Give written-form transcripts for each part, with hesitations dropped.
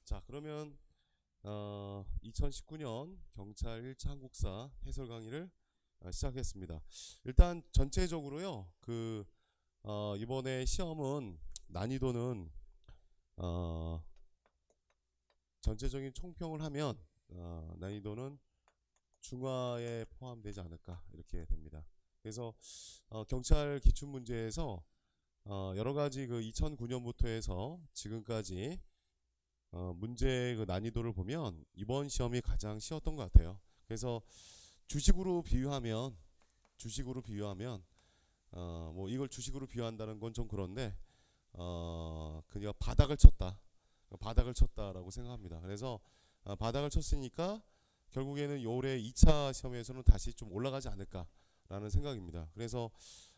자, 그러면 2019년 경찰 1차 한국사 해설 강의를 시작했습니다. 일단 전체적으로요. 이번에 시험은 난이도는 어, 전체적인 총평을 하면 난이도는 중하에 포함되지 않을까 이렇게 됩니다. 그래서 경찰 기출 문제에서 여러 가지 2009년부터 해서 지금까지 문제의 난이도를 보면 이번 시험이 가장 쉬웠던 것 같아요. 그래서 주식으로 비유하면 뭐 이걸 주식으로 비유한다는 건 좀 그런데 그냥 바닥을 쳤다라고 생각합니다. 그래서 바닥을 쳤으니까 결국에는 올해 2차 시험에서는 다시 좀 올라가지 않을까라는 생각입니다. 그래서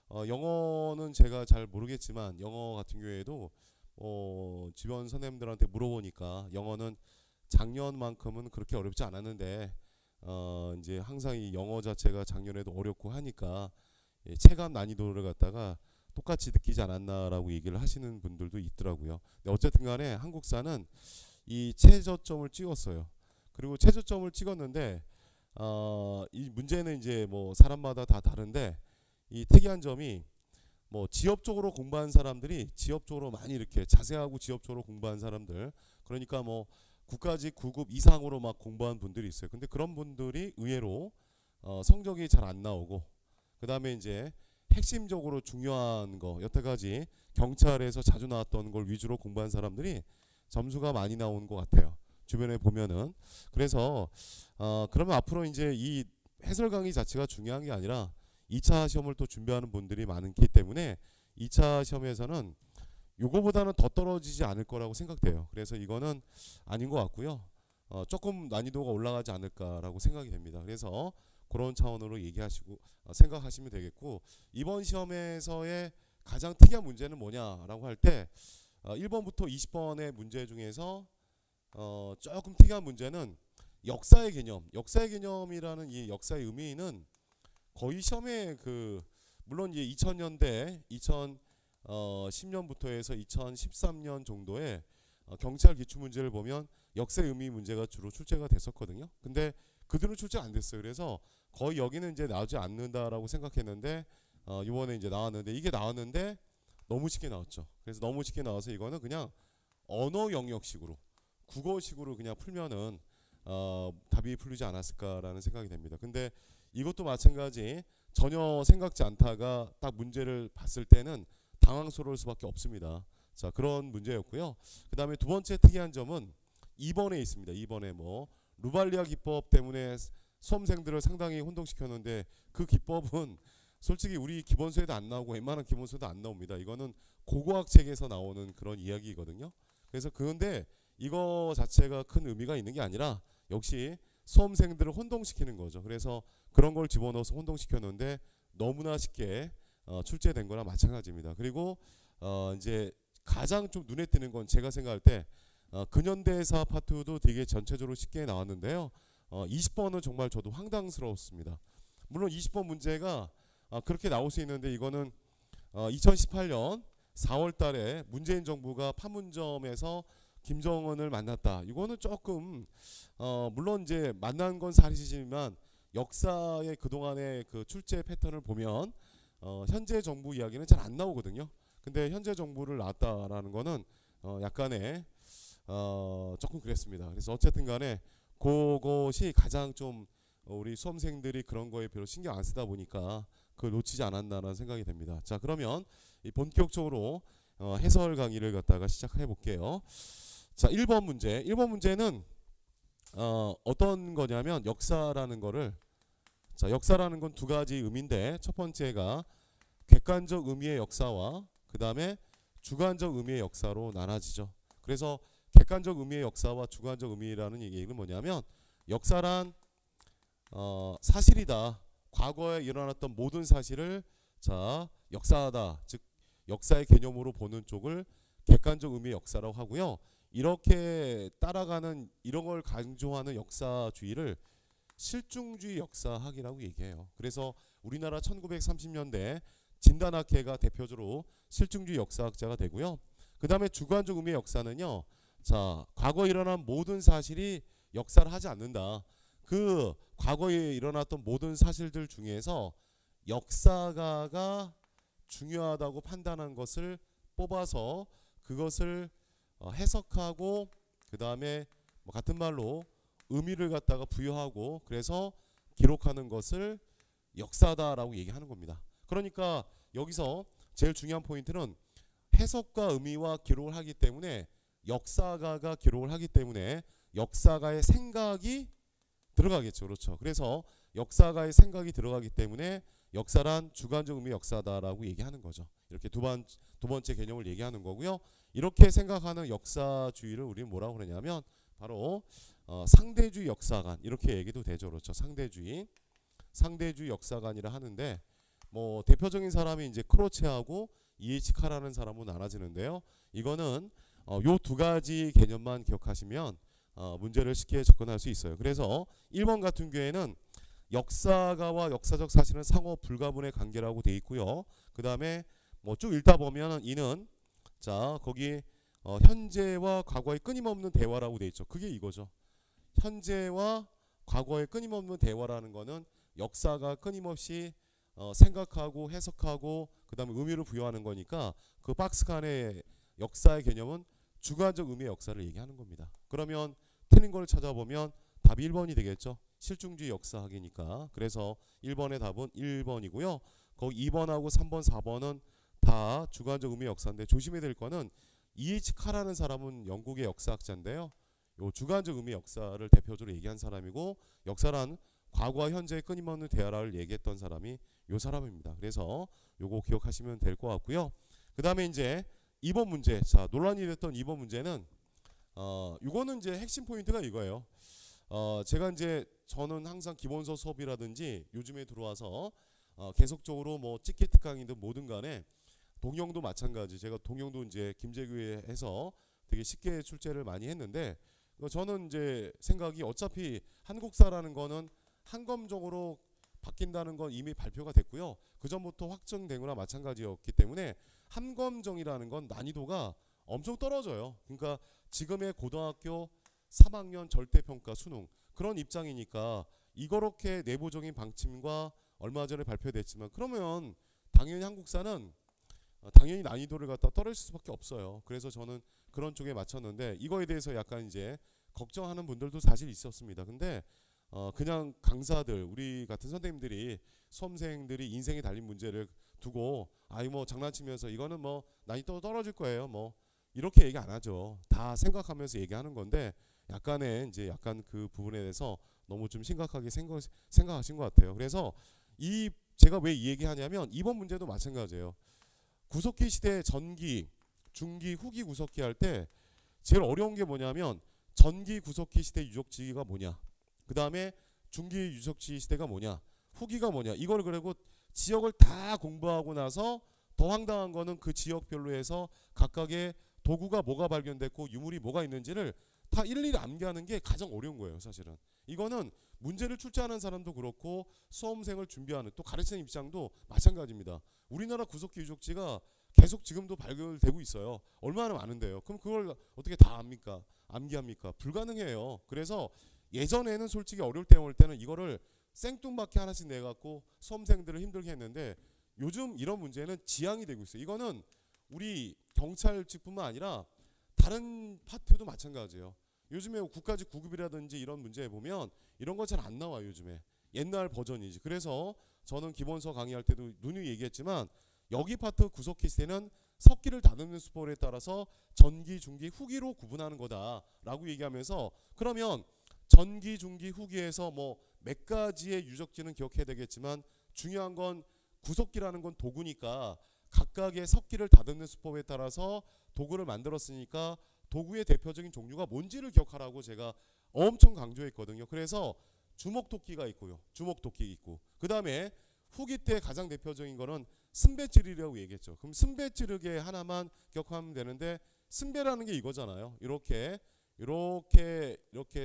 영어는 제가 잘 모르겠지만 영어 같은 경우에도 주변 선생님들한테 물어보니까 영어는 작년만큼은 그렇게 어렵지 않았는데 이제 항상 이 영어 자체가 작년에도 어렵고 하니까 체감 난이도를 갖다가 똑같이 느끼지 않았나라고 얘기를 하시는 분들도 있더라고요. 근데 어쨌든 간에 한국사는 이 최저점을 찍었어요. 그리고 최저점을 찍었는데 이 문제는 이제 뭐 사람마다 다 다른데 이 특이한 점이 뭐 지엽적으로 공부한 사람들이 지엽적으로 많이 이렇게 자세하고 지엽적으로 공부한 사람들, 그러니까 뭐 국가직 9급 이상으로 막 공부한 분들이 있어요. 근데 그런 분들이 의외로 성적이 잘 안 나오고, 그 다음에 이제 핵심적으로 중요한 거, 여태까지 경찰에서 자주 나왔던 걸 위주로 공부한 사람들이 점수가 많이 나온 것 같아요. 주변에 보면은. 그래서 그러면 앞으로 이제 이 해설 강의 자체가 중요한 게 아니라 2차 시험을 또 준비하는 분들이 많기 때문에 2차 시험에서는 요거보다는 더 떨어지지 않을 거라고 생각돼요. 그래서 이거는 아닌 것 같고요. 조금 난이도가 올라가지 않을까라고 생각이 됩니다. 그래서 그런 차원으로 얘기하시고 생각하시면 되겠고, 이번 시험에서의 가장 특이한 문제는 뭐냐라고 할 때 1번부터 20번의 문제 중에서 조금 특이한 문제는 역사의 개념이라는 이 역사의 의미는 거의 시험에 물론 이제 2000년대 2010년부터 해서 2013년 정도에 경찰 기출 문제를 보면 역사의 의미 문제가 주로 출제가 됐었거든요. 근데 그들은 출제 안 됐어요. 그래서 거의 여기는 이제 나오지 않는다라고 생각했는데 이번에 이제 나왔는데, 이게 나왔는데 너무 쉽게 나왔죠. 그래서 너무 쉽게 나와서 이거는 그냥 언어 영역식으로 국어식으로 그냥 풀면은 답이 풀리지 않았을까라는 생각이 됩니다. 근데 이것도 마찬가지 전혀 생각지 않다가 딱 문제를 봤을 때는 당황스러울 수밖에 없습니다. 자, 그런 문제였고요. 그 다음에 두 번째 특이한 점은 2번에 있습니다. 2번에 뭐 루발리아 기법 때문에 수험생들을 상당히 혼동시켰는데, 그 기법은 솔직히 우리 기본서에도 안 나오고 웬만한 기본서도 안 나옵니다. 이거는 고고학 책에서 나오는 그런 이야기거든요. 그래서 그런데 이거 자체가 큰 의미가 있는 게 아니라 역시 수험생들을 혼동시키는 거죠. 그래서 그런 걸 집어넣어서 혼동시켰는데 너무나 쉽게 출제된 거나 마찬가지입니다. 그리고 이제 가장 좀 눈에 띄는 건 제가 생각할 때 근현대사 파트도 되게 전체적으로 쉽게 나왔는데요. 20번은 정말 저도 황당스러웠습니다. 물론 20번 문제가 그렇게 나올 수 있는데, 이거는 2018년 4월 달에 문재인 정부가 판문점에서 김정은을 만났다. 이거는 조금 물론 이제 만난 건 사실이지만 역사의 그동안의 그 출제 패턴을 보면 현재 정부 이야기는 잘 안 나오거든요. 근데 현재 정부를 나왔다라는 거는 약간의 조금 그랬습니다. 그래서 어쨌든 간에 그것이 가장 좀 우리 수험생들이 그런 거에 별로 신경 안 쓰다 보니까 그걸 놓치지 않았나라는 생각이 됩니다. 자, 그러면 본격적으로 해설 강의를 갖다가 시작해 볼게요. 자, 1번 문제. 1번 문제는 어떤 거냐면 역사라는 거를, 자, 역사라는 건 두 가지 의미인데, 첫 번째가 객관적 의미의 역사와 그 다음에 주관적 의미의 역사로 나눠지죠. 그래서 객관적 의미의 역사와 주관적 의미라는 얘기는 뭐냐면, 역사란 사실이다. 과거에 일어났던 모든 사실을 자 역사다, 즉 역사의 개념으로 보는 쪽을 객관적 의미의 역사라고 하고요. 이렇게 따라가는, 이런 걸 강조하는 역사주의를 실중주의 역사학이라고 얘기해요. 그래서 우리나라 1930년대 진단학회가 대표적으로 실중주의 역사학자가 되고요. 그 다음에 주관적 의미의 역사는요, 자, 과거에 일어난 모든 사실이 역사를 하지 않는다. 그 과거에 일어났던 모든 사실들 중에서 역사가가 중요하다고 판단한 것을 뽑아서 그것을 해석하고 그 다음에 뭐 같은 말로 의미를 갖다가 부여하고 그래서 기록하는 것을 역사다라고 얘기하는 겁니다. 그러니까 여기서 제일 중요한 포인트는 해석과 의미와 기록을 하기 때문에 역사가가 기록을 하기 때문에 역사가의 생각이 들어가겠죠. 그렇죠. 그래서 역사가의 생각이 들어가기 때문에 역사란 주관적 의미 역사다라고 얘기하는 거죠. 이렇게 두 번째 개념을 얘기하는 거고요. 이렇게 생각하는 역사주의를 우리는 뭐라고 그러냐면 바로 상대주의 역사관 이렇게 얘기도 되죠. 그렇죠. 상대주의 역사관이라 하는데 뭐 대표적인 사람이 이제 크로체하고 E.H. 카라는 사람으로 나눠지는데요. 이거는 요 두 가지 개념만 기억하시면 문제를 쉽게 접근할 수 있어요. 그래서 1번 같은 경우에는 역사가와 역사적 사실은 상호 불가분의 관계라고 돼 있고요. 그 다음에 뭐 쭉 읽다 보면 이는 자 거기 현재와 과거의 끊임없는 대화라고 돼 있죠. 그게 이거죠. 현재와 과거의 끊임없는 대화라는 거는 역사가 끊임없이 생각하고 해석하고 그 다음에 의미를 부여하는 거니까 그 박스 칸의 역사의 개념은 주관적 의미의 역사를 얘기하는 겁니다. 그러면 틀린 걸 찾아보면 답이 1번이 되겠죠. 실중주의 역사학이니까. 그래서 1번의 답은 1번이고요. 거기 2번하고 3번, 4번은 다 주관적 의미의 역사인데 조심해야 될 거는 E.H. 카라는 사람은 영국의 역사학자인데요. 요 주관적 의미의 역사를 대표적으로 얘기한 사람이고 역사란 과거와 현재의 끊임없는 대화를 얘기했던 사람이 요 사람입니다. 그래서 요거 기억하시면 될 것 같고요. 그 다음에 이제 2번 문제. 자, 논란이 됐던 2번 문제는 이거는 이제 핵심 포인트가 이거예요. 제가 이제 저는 항상 기본서 수업이라든지 요즘에 들어와서 계속적으로 뭐 찌끼트 강의든 뭐든 간에 동영도 마찬가지. 제가 동영도 이제 김재규에 해서 되게 쉽게 출제를 많이 했는데 저는 이제 생각이 어차피 한국사라는 거는 한검적으로 바뀐다는 건 이미 발표가 됐고요. 그 전부터 확정된 거나 마찬가지였기 때문에 한검정이라는 건 난이도가 엄청 떨어져요. 그러니까 지금의 고등학교 3학년 절대평가 수능 그런 입장이니까 이거렇게 내부적인 방침과 얼마 전에 발표됐지만 그러면 당연히 한국사는 당연히 난이도를 갖다 떨어질 수밖에 없어요. 그래서 저는 그런 쪽에 맞췄는데 이거에 대해서 약간 이제 걱정하는 분들도 사실 있었습니다. 근데 그냥 강사들 우리 같은 선생님들이 수험생들이 인생에 달린 문제를 두고 아이 뭐 장난치면서 이거는 뭐 난이도 떨어질 거예요. 뭐 이렇게 얘기 안 하죠. 다 생각하면서 얘기하는 건데 약간의 이제 약간 그 부분에 대해서 너무 좀 심각하게 생각하신 것 같아요. 그래서 이 제가 왜 이 얘기하냐면 이번 문제도 마찬가지예요. 구석기 시대 전기, 중기, 후기 구석기 할 때 제일 어려운 게 뭐냐면 전기 구석기 시대 유적지가 뭐냐, 그 다음에 중기 유적지 시대가 뭐냐, 후기가 뭐냐 이걸 그리고 지역을 다 공부하고 나서 더 황당한 거는 그 지역별로 해서 각각의 도구가 뭐가 발견됐고 유물이 뭐가 있는지를 다 일일이 암기하는 게 가장 어려운 거예요. 사실은 이거는 문제를 출제하는 사람도 그렇고 수험생을 준비하는 또 가르치는 입장도 마찬가지입니다. 우리나라 구석기 유적지가 계속 지금도 발견되고 있어요. 얼마나 많은데요. 그럼 그걸 어떻게 다 압니까? 암기합니까? 불가능해요. 그래서 예전에는 솔직히 어려울 때는 이거를 생뚱맞게 하나씩 내갖고 수험생들을 힘들게 했는데 요즘 이런 문제는 지양이 되고 있어요. 이거는 우리 경찰 측뿐만 아니라 다른 파트도 마찬가지예요. 요즘에 국가직 구급이라든지 이런 문제에 보면 이런 거 잘 안 나와요. 요즘에 옛날 버전이지. 그래서 저는 기본서 강의할 때도 누누이 얘기했지만 여기 파트 구석기 시대는 석기를 다듬는 수법에 따라서 전기, 중기, 후기로 구분하는 거다라고 얘기하면서 그러면 전기, 중기, 후기에서 뭐 몇 가지의 유적지는 기억해야 되겠지만 중요한 건 구석기라는 건 도구니까 각각의 석기를 다듬는 수법에 따라서 도구를 만들었으니까 도구의 대표적인 종류가 뭔지를 기억하라고 제가 엄청 강조했거든요. 그래서 주먹도끼가 있고요. 주먹도끼 있고 그 다음에 후기 때 가장 대표적인 거는 승배찌르기라고 얘기했죠. 그럼 승배찌르기 하나만 기억하면 되는데 승배라는 게 이거잖아요. 이렇게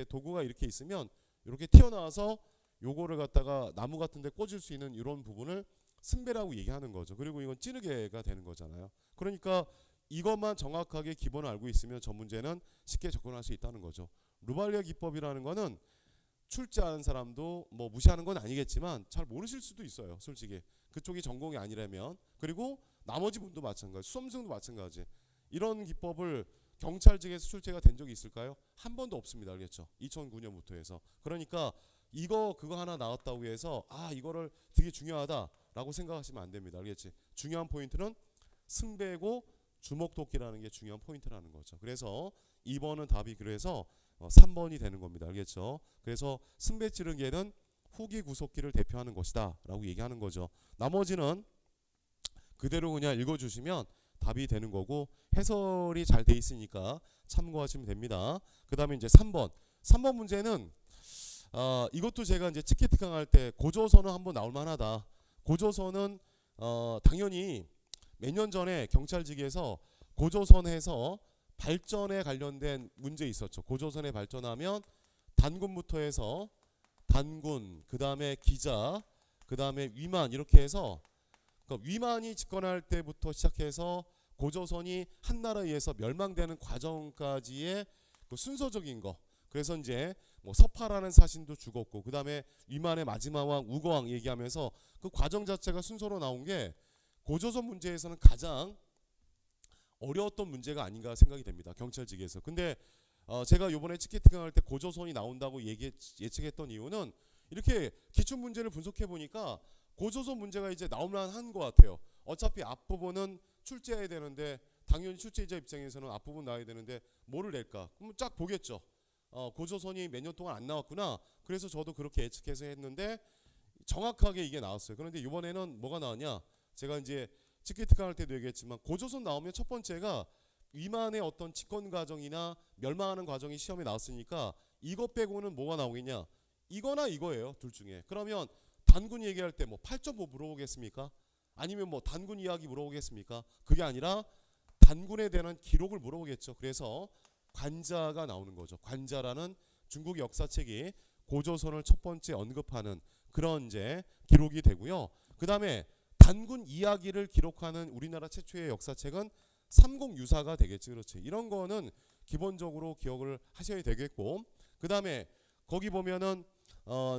도구가 이렇게 있으면 이렇게 튀어나와서 요거를 갖다가 나무 같은 데 꽂을 수 있는 이런 부분을 승배라고 얘기하는 거죠. 그리고 이건 찌르개가 되는 거잖아요. 그러니까 이것만 정확하게 기본을 알고 있으면 저 문제는 쉽게 접근할 수 있다는 거죠. 루발리에 기법이라는 거는 출제하는 사람도 뭐 무시하는 건 아니겠지만 잘 모르실 수도 있어요. 솔직히 그쪽이 전공이 아니라면. 그리고 나머지 분도 마찬가지, 수험생도 마찬가지. 이런 기법을 경찰직에서 출제가 된 적이 있을까요? 한 번도 없습니다. 알겠죠? 2009년부터 해서. 그러니까 그거 하나 나왔다고 해서 이거를 되게 중요하다라고 생각하시면 안 됩니다. 알겠지? 중요한 포인트는 승배고 주먹도끼라는 게 중요한 포인트라는 거죠. 그래서 2번은 답이 그래서 3번이 되는 겁니다. 알겠죠? 그래서 승배 찌르기에는 후기 구속기를 대표하는 것이다 라고 얘기하는 거죠. 나머지는 그대로 그냥 읽어주시면 답이 되는 거고 해설이 잘 돼 있으니까 참고하시면 됩니다. 그 다음에 이제 3번 문제는 이것도 제가 이제 치키특강 할 때 고조선은 한번 나올 만하다. 고조선은 당연히 몇 년 전에 경찰직에서 고조선에서 발전에 관련된 문제 있었죠. 고조선에 발전하면 단군부터 해서 단군, 그 다음에 기자, 그 다음에 위만 이렇게 해서 그러니까 위만이 집권할 때부터 시작해서 고조선이 한나라에 의해서 멸망되는 과정까지의 그 순서적인 거. 그래서 이제 뭐 서파라는 사신도 죽었고 그 다음에 위만의 마지막 왕 우거왕 얘기하면서 그 과정 자체가 순서로 나온 게 고조선 문제에서는 가장 어려웠던 문제가 아닌가 생각이 됩니다. 경찰직에서. 근데 제가 요번에 치키특강 할 때 고조선이 나온다고 예측했던 이유는 이렇게 기출 문제를 분석해 보니까 고조선 문제가 이제 나올만한 것 같아요. 어차피 앞부분은 출제해야 되는데 당연히 출제자 입장에서는 앞부분 나와야 되는데 뭐를 낼까? 그럼 쫙 보겠죠. 고조선이 몇 년 동안 안 나왔구나. 그래서 저도 그렇게 예측해서 했는데 정확하게 이게 나왔어요. 그런데 이번에는 뭐가 나왔냐? 제가 이제 치키특강 할 때도 얘기했지만 고조선 나오면 첫 번째가 위만의 어떤 집권 과정이나 멸망하는 과정이 시험에 나왔으니까 이것 빼고는 뭐가 나오겠냐? 이거나 이거예요. 둘 중에. 그러면 단군 얘기할 때 뭐 8.5 물어보겠습니까? 아니면 뭐 단군 이야기 물어보겠습니까? 그게 아니라 단군에 대한 기록을 물어보겠죠. 그래서 관자가 나오는 거죠. 관자라는 중국 역사책이 고조선을 첫 번째 언급하는 그런 이제 기록이 되고요. 그 다음에 단군 이야기를 기록하는 우리나라 최초의 역사책은 삼국유사가 되겠지. 그렇지. 이런 거는 기본적으로 기억을 하셔야 되겠고 그 다음에 거기 보면은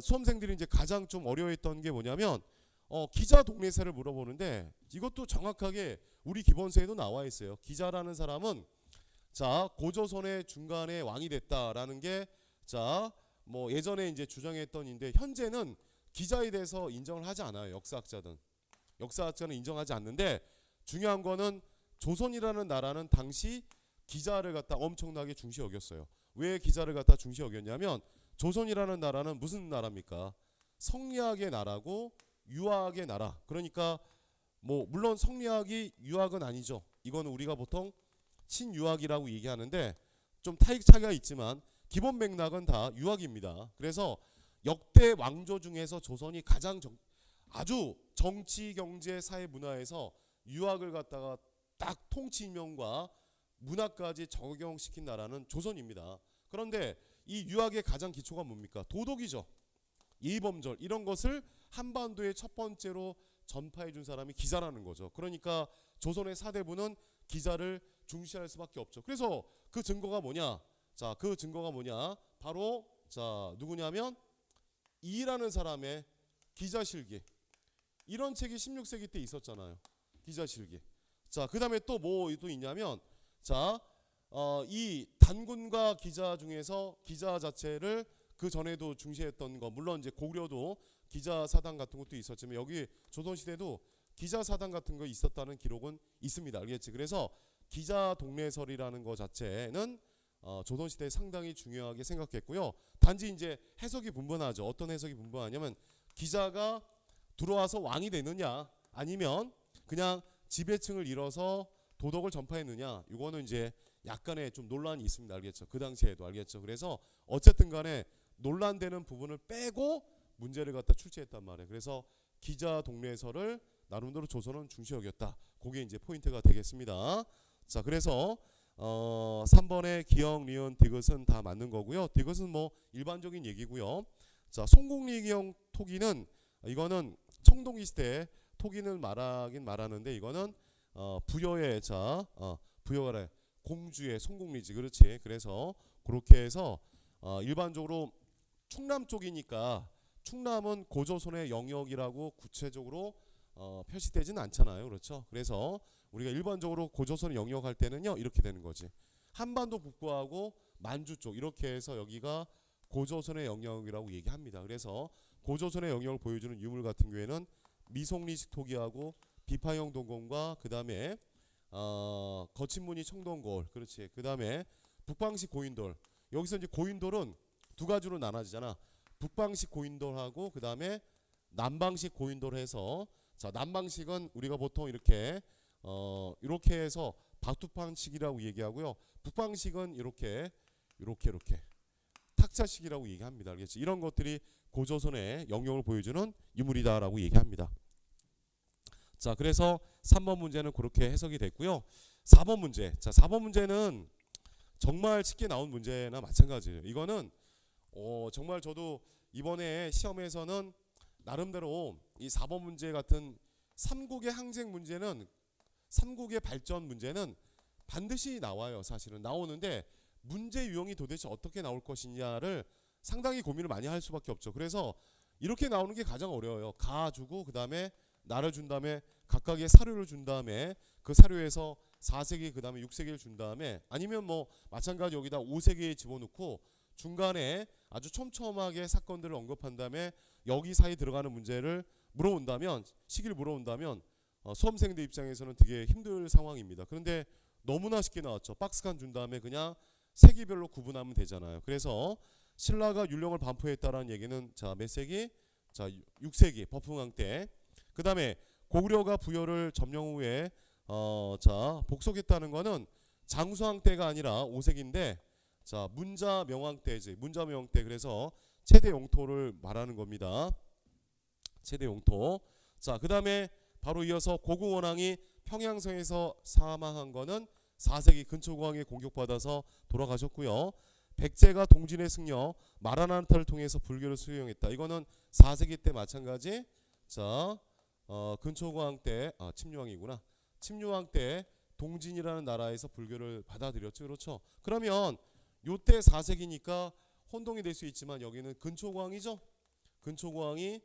수험생들이 이제 가장 좀 어려워했던 게 뭐냐면 기자 동네사를 물어보는데 이것도 정확하게 우리 기본서에도 나와 있어요. 기자라는 사람은 자 고조선의 중간에 왕이 됐다라는 게 자 뭐 예전에 이제 주장했던 인데 현재는 기자에 대해서 인정을 하지 않아요. 역사학자는 인정하지 않는데 중요한 거는 조선이라는 나라는 당시 기자를 갖다 엄청나게 중시 여겼어요. 왜 기자를 갖다 중시 여겼냐면 조선이라는 나라는 무슨 나라입니까? 성리학의 나라고 유학의 나라. 그러니까 뭐 물론 성리학이 유학은 아니죠. 이거는 우리가 보통 친유학이라고 얘기하는데 좀 차이가 있지만 기본 맥락은 다 유학입니다. 그래서 역대 왕조 중에서 조선이 가장 아주 정치, 경제, 사회, 문화에서 유학을 갖다가 딱 통치명과 문화까지 적용시킨 나라는 조선입니다. 그런데 이 유학의 가장 기초가 뭡니까? 도덕이죠. 예의범절 이런 것을 한반도에 첫 번째로 전파해 준 사람이 기자라는 거죠. 그러니까 조선의 사대부는 기자를 중시할 수밖에 없죠. 그래서 그 증거가 뭐냐? 자, 그 증거가 뭐냐? 바로 자 누구냐면 이라는 사람의 기자실기. 이런 책이 16세기 때 있었잖아요. 기자실기. 자, 그 다음에 또 뭐 또 있냐면 자, 이 단군과 기자 중에서 기자 자체를 그 전에도 중시했던 거 물론 이제 고려도 기자 사당 같은 것도 있었지만 여기 조선시대도 기자 사당 같은 거 있었다는 기록은 있습니다. 알겠지? 그래서 기자 동례설이라는 거 자체는 조선시대에 상당히 중요하게 생각했고요. 단지 이제 해석이 분분하죠. 어떤 해석이 분분하냐면 기자가 들어와서 왕이 되느냐 아니면 그냥 지배층을 이뤄서 도덕을 전파했느냐 이거는 이제 약간의 좀 논란이 있습니다. 알겠죠? 그 당시에도 알겠죠? 그래서 어쨌든 간에 논란되는 부분을 빼고 문제를 갖다 출제했단 말이에요. 그래서 기자 동례설을 나름대로 조선은 중시 여겼다. 그게 이제 포인트가 되겠습니다. 자, 그래서 3번의 기역, 리은, 디귿은 다 맞는 거고요. 디귿은 뭐 일반적인 얘기고요. 자, 송곡리경 토기는 이거는 청동기 시대 토기는 말하긴 말하는데 이거는 부여의 자 부여가래 공주의 송곡리지 그렇지. 그래서 그렇게 해서 일반적으로 충남 쪽이니까 충남은 고조선의 영역이라고 구체적으로 표시되지는 않잖아요. 그렇죠. 그래서 우리가 일반적으로 고조선의 영역 할 때는요 이렇게 되는 거지. 한반도 북부하고 만주 쪽 이렇게 해서 여기가 고조선의 영역이라고 얘기합니다. 그래서 고조선의 영역을 보여주는 유물 같은 경우에는 미송리식 토기하고 비파형 동공과 그 다음에 거친무늬 청동골 그렇지. 그 다음에 북방식 고인돌. 여기서 이제 고인돌은 두 가지로 나눠지잖아. 북방식 고인돌하고 그 다음에 남방식 고인돌 해서 자 남방식은 우리가 보통 이렇게 이렇게 해서 박두판식이라고 얘기하고요. 북방식은 이렇게 탁자식이라고 얘기합니다. 알겠지? 이런 것들이 고조선의 영역을 보여주는 유물이다라고 얘기합니다. 자, 그래서 3번 문제는 그렇게 해석이 됐고요. 4번 문제. 자, 4번 문제는 정말 쉽게 나온 문제나 마찬가지예요. 이거는 정말 저도 이번에 시험에서는 나름대로 이 4번 문제 같은 삼국의 항쟁 문제는 삼국의 발전 문제는 반드시 나와요. 사실은 나오는데 문제 유형이 도대체 어떻게 나올 것이냐를 상당히 고민을 많이 할 수밖에 없죠. 그래서 이렇게 나오는 게 가장 어려워요. 가 주고 그 다음에 나를 준 다음에 각각의 사료를 준 다음에 그 사료에서 4세기 그 다음에 6세기를 준 다음에 아니면 뭐 마찬가지 여기다 5세기에 집어넣고 중간에 아주 촘촘하게 사건들을 언급한 다음에 여기 사이 들어가는 문제를 물어온다면 시기를 물어온다면 수험생들 입장에서는 되게 힘들 상황입니다. 그런데 너무나 쉽게 나왔죠. 박스칸 준 다음에 그냥 세기별로 구분하면 되잖아요. 그래서 신라가 율령을 반포했다라는 얘기는 자 몇 세기? 자 6세기 버풍왕 때. 그 다음에 고구려가 부여를 점령 후에 자 복속했다는 거는 장수왕 때가 아니라 5세기인데 자 문자 명왕 때지. 문자 명왕 때. 그래서 최대 영토를 말하는 겁니다. 최대 영토. 자 그 다음에 바로 이어서 고구 원왕이 평양성에서 사망한 거는 4세기 근초고왕에 공격받아서 돌아가셨고요. 백제가 동진의 승려 마라난타를 통해서 불교를 수용했다. 이거는 4세기 때 마찬가지. 자 근초고왕 때 침류왕이구나. 침류왕 때 동진이라는 나라에서 불교를 받아들였죠. 그렇죠. 그러면 요때 4세기니까 혼동이 될 수 있지만 여기는 근초고왕이죠. 근초고왕이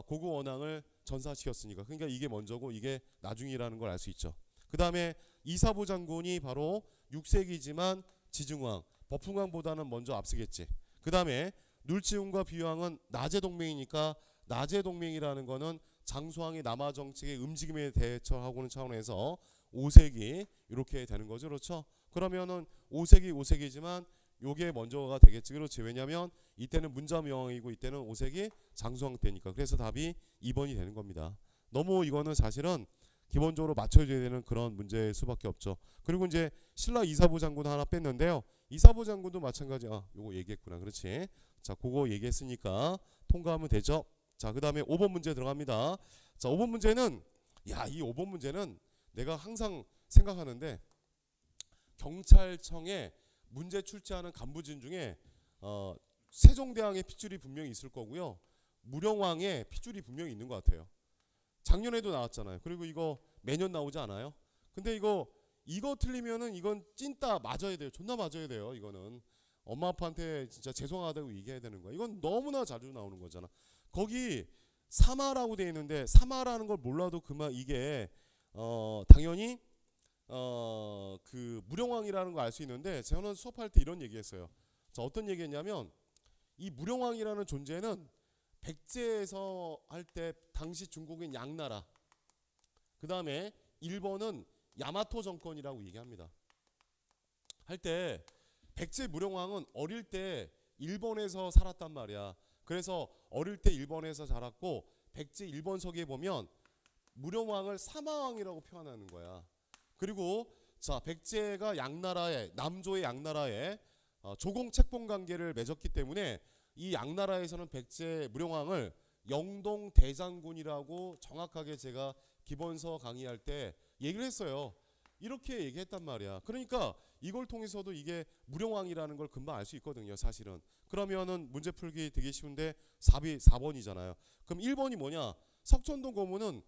고구 원왕을 전사시켰으니까 그러니까 이게 먼저고 이게 나중이라는 걸 알 수 있죠. 그 다음에 이사부 장군이 바로 6세기지만 지증왕 버풍왕보다는 먼저 앞서겠지. 그 다음에 눌치웅과 비유왕은 나제 동맹이니까 나제 동맹이라는 거는 장수왕이 남하 정책의 움직임에 대처하고는 차원에서 5세기 이렇게 되는 거죠. 그렇죠. 그러면은 5세기지만 요게 먼저가 되겠지. 그렇지. 왜냐면 이때는 문자명왕이고 이때는 5세기 장수왕 때니까. 그래서 답이 2번이 되는 겁니다. 너무 이거는 사실은 기본적으로 맞춰줘야 되는 그런 문제일 수밖에 없죠. 그리고 이제 신라 이사부 장군 하나 뺐는데요. 이사부 장군도 마찬가지. 요거 얘기했구나. 그렇지. 자, 그거 얘기했으니까 통과하면 되죠. 자, 그 다음에 5번 문제 들어갑니다. 자, 5번 문제는 이 5번 문제는 내가 항상 생각하는데 경찰청에 문제 출제하는 간부진 중에 세종대왕의 핏줄이 분명히 있을 거고요. 무령왕의 핏줄이 분명히 있는 것 같아요. 작년에도 나왔잖아요. 그리고 이거 매년 나오지 않아요? 근데 이거 틀리면은 이건 찐따 맞아야 돼요. 존나 맞아야 돼요. 이거는 엄마 아빠한테 진짜 죄송하다고 얘기해야 되는 거야. 이건 너무나 자주 나오는 거잖아. 거기 사마라고 돼 있는데 사마라는 걸 몰라도 그만 이게 당연히 그 무령왕이라는 걸 알 수 있는데 저는 수업할 때 이런 얘기했어요. 자, 어떤 얘기했냐면 이 무령왕이라는 존재는 백제에서 할 때 당시 중국인 양나라 그 다음에 일본은 야마토 정권이라고 얘기합니다. 할 때 백제 무령왕은 어릴 때 일본에서 살았단 말이야. 그래서 어릴 때 일본에서 자랐고 백제 일본서기에 보면 무령왕을 사마왕이라고 표현하는 거야. 그리고 자 백제가 양나라에 남조의 양나라에 조공 책봉 관계를 맺었기 때문에 이 양나라에서는 백제 무령왕을 영동 대장군이라고 정확하게 제가 기본서 강의할 때 얘기를 했어요. 이렇게 얘기했단 말이야. 그러니까 이걸 통해서도 이게 무령왕이라는 걸 금방 알 수 있거든요. 사실은. 그러면은 문제 풀기 되게 쉬운데 4번이잖아요. 그럼 1번이 뭐냐? 석촌동 고문은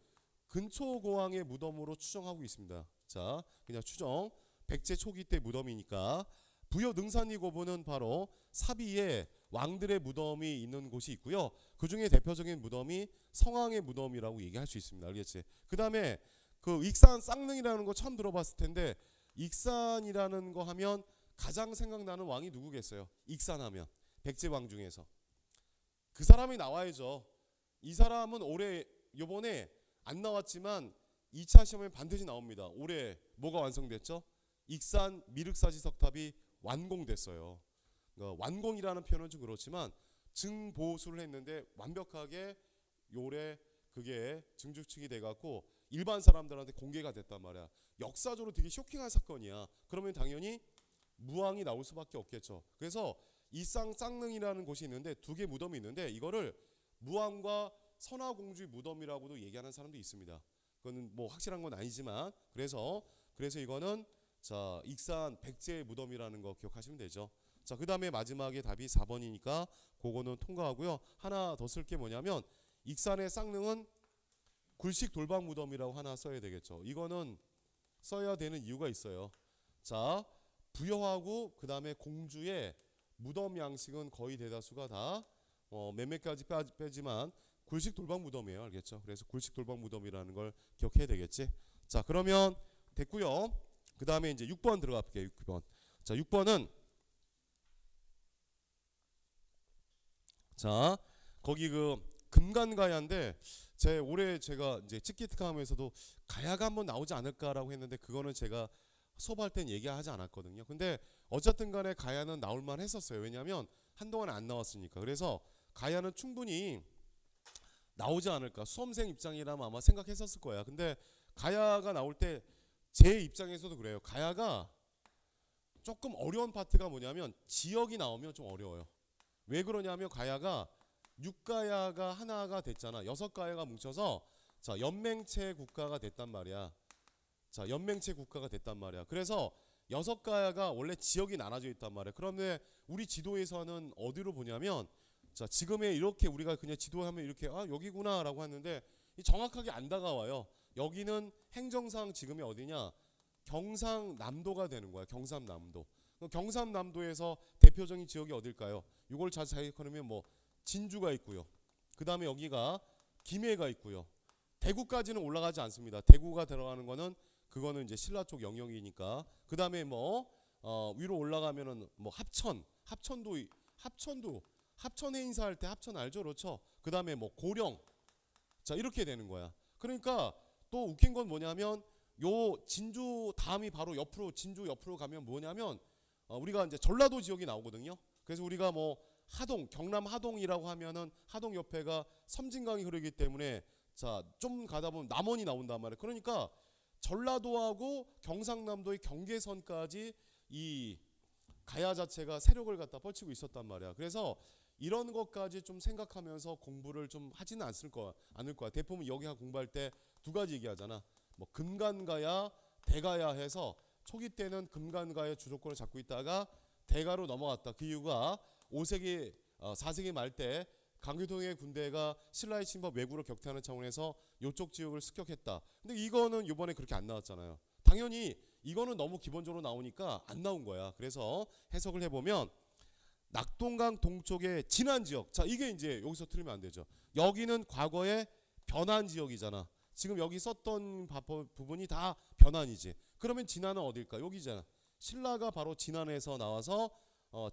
근초고왕의 무덤으로 추정하고 있습니다. 자, 그냥 추정. 백제 초기 때 무덤이니까. 부여 능산리고분은 바로 사비에 왕들의 무덤이 있는 곳이 있고요. 그 중에 대표적인 무덤이 성왕의 무덤이라고 얘기할 수 있습니다. 알겠지? 그 다음에 그 익산 쌍릉이라는 거 처음 들어봤을 텐데, 익산이라는 거 하면 가장 생각나는 왕이 누구겠어요? 익산하면 백제 왕 중에서 그 사람이 나와야죠. 이 사람은 올해 요번에 안 나왔지만 2차 시험에 반드시 나옵니다. 올해 뭐가 완성됐죠? 익산 미륵사지 석탑이 완공됐어요. 그러니까 완공이라는 표현은 좀 그렇지만 증보수를 했는데 완벽하게 올해 그게 증축이 돼갖고 일반 사람들한테 공개가 됐단 말이야. 역사적으로 되게 쇼킹한 사건이야. 그러면 당연히 무왕이 나올 수밖에 없겠죠. 그래서 이쌍 쌍릉이라는 곳이 있는데 두 개 무덤이 있는데 이거를 무왕과 선화공주의 무덤이라고도 얘기하는 사람도 있습니다. 그거는 뭐 확실한 건 아니지만 그래서 이거는 자 익산 백제의 무덤이라는 거 기억하시면 되죠. 자 그다음에 마지막에 답이 4번이니까 그거는 통과하고요. 하나 더 쓸 게 뭐냐면 익산의 쌍릉은 굴식 돌방 무덤이라고 하나 써야 되겠죠. 이거는 써야 되는 이유가 있어요. 자 부여하고 그 다음에 공주의 무덤 양식은 거의 대다수가 다 몇몇 가지 빼지만 굴식 돌방 무덤이에요. 알겠죠? 그래서 굴식 돌방 무덤이라는 걸 기억해야 되겠지. 자 그러면 됐고요. 그 다음에 이제 6번 들어가 볼게요. 6번. 자 6번은 자 거기 그 금간가야인데 올해 제가 이제 찍기특강하면서도 가야가 한번 나오지 않을까라고 했는데 그거는 제가 수업할 땐 얘기하지 않았거든요. 근데 어쨌든 간에 가야는 나올만 했었어요. 왜냐하면 한동안 안 나왔으니까. 그래서 가야는 충분히 나오지 않을까. 수험생 입장이라면 아마 생각했었을 거야. 근데 가야가 나올 때 제 입장에서도 그래요. 가야가 조금 어려운 파트가 뭐냐면 지역이 나오면 좀 어려워요. 왜 그러냐면 가야가 6가야가 하나가 됐잖아. 6가야가 뭉쳐서 자 연맹체 국가가 됐단 말이야. 자 연맹체 국가가 됐단 말이야. 그래서 6가야가 원래 지역이 나눠져 있단 말이야. 그런데 우리 지도에서는 어디로 보냐면 자 지금의 이렇게 우리가 그냥 지도하면 이렇게 아 여기구나 라고 하는데 정확하게 안 다가와요. 여기는 행정상 지금이 어디냐 경상남도가 되는 거야. 경상남도. 경상남도에서 대표적인 지역이 어딜까요? 이걸 자세히하면 뭐 진주가 있고요. 그 다음에 여기가 김해가 있고요. 대구까지는 올라가지 않습니다. 대구가 들어가는 거는 그거는 이제 신라 쪽 영역이니까. 그 다음에 뭐 위로 올라가면은 뭐 합천도 합천 행사할 때 합천 알죠, 그렇죠? 그 다음에 뭐 고령, 자 이렇게 되는 거야. 그러니까 또 웃긴 건 뭐냐면 요 진주 다음이 바로 옆으로 진주 옆으로 가면 뭐냐면 우리가 이제 전라도 지역이 나오거든요. 그래서 우리가 뭐 하동, 경남 하동이라고 하면은 하동 옆에가 섬진강이 흐르기 때문에 자 좀 가다 보면 남원이 나온단 말이에요. 그러니까 전라도하고 경상남도의 경계선까지 이 가야 자체가 세력을 갖다 펼치고 있었단 말이야. 그래서 이런 것까지 좀 생각하면서 공부를 좀 하지는 않을 거야. 대부분 여기가 공부할 때 두 가지 얘기하잖아. 뭐 금간가야, 대가야 해서 초기 때는 금간가의 주도권을 잡고 있다가 대가로 넘어갔다. 그 이유가 5세기, 4세기 말 때 강규동의 군대가 신라의 침범 왜구로 격퇴하는 차원에서 이쪽 지역을 습격했다. 근데 이거는 이번에 그렇게 안 나왔잖아요. 당연히 이거는 너무 기본적으로 나오니까 안 나온 거야. 그래서 해석을 해보면 낙동강 동쪽의 진안 지역. 자 이게 이제 여기서 틀리면 안 되죠. 여기는 과거의 변안 지역이잖아. 지금 여기 썼던 부분이 다 변안이지. 그러면 진안은 어딜까? 여기잖아. 신라가 바로 진안에서 나와서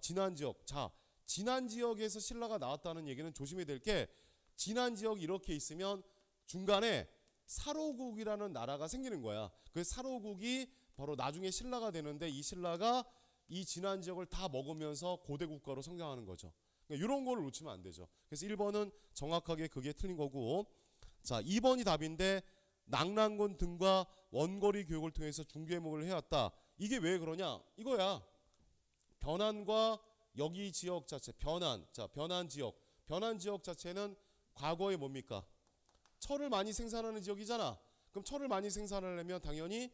진안 지역. 자 진안 지역에서 신라가 나왔다는 얘기는 조심해야 될 게 진안 지역이 이렇게 있으면 중간에 사로국이라는 나라가 생기는 거야. 그 사로국이 바로 나중에 신라가 되는데 이 신라가 이 진안 지역을 다 먹으면서 고대 국가로 성장하는 거죠. 그러니까 이런 거를 놓치면 안 되죠. 그래서 1번은 정확하게 그게 틀린 거고 자 2번이 답인데 낙랑군 등과 원거리 교육을 통해서 중개목을 해왔다. 이게 왜 그러냐? 이거야. 변안과 여기 지역 자체 변안. 자 변안 지역 자체는 과거에 뭡니까? 철을 많이 생산하는 지역이잖아. 그럼 철을 많이 생산하려면 당연히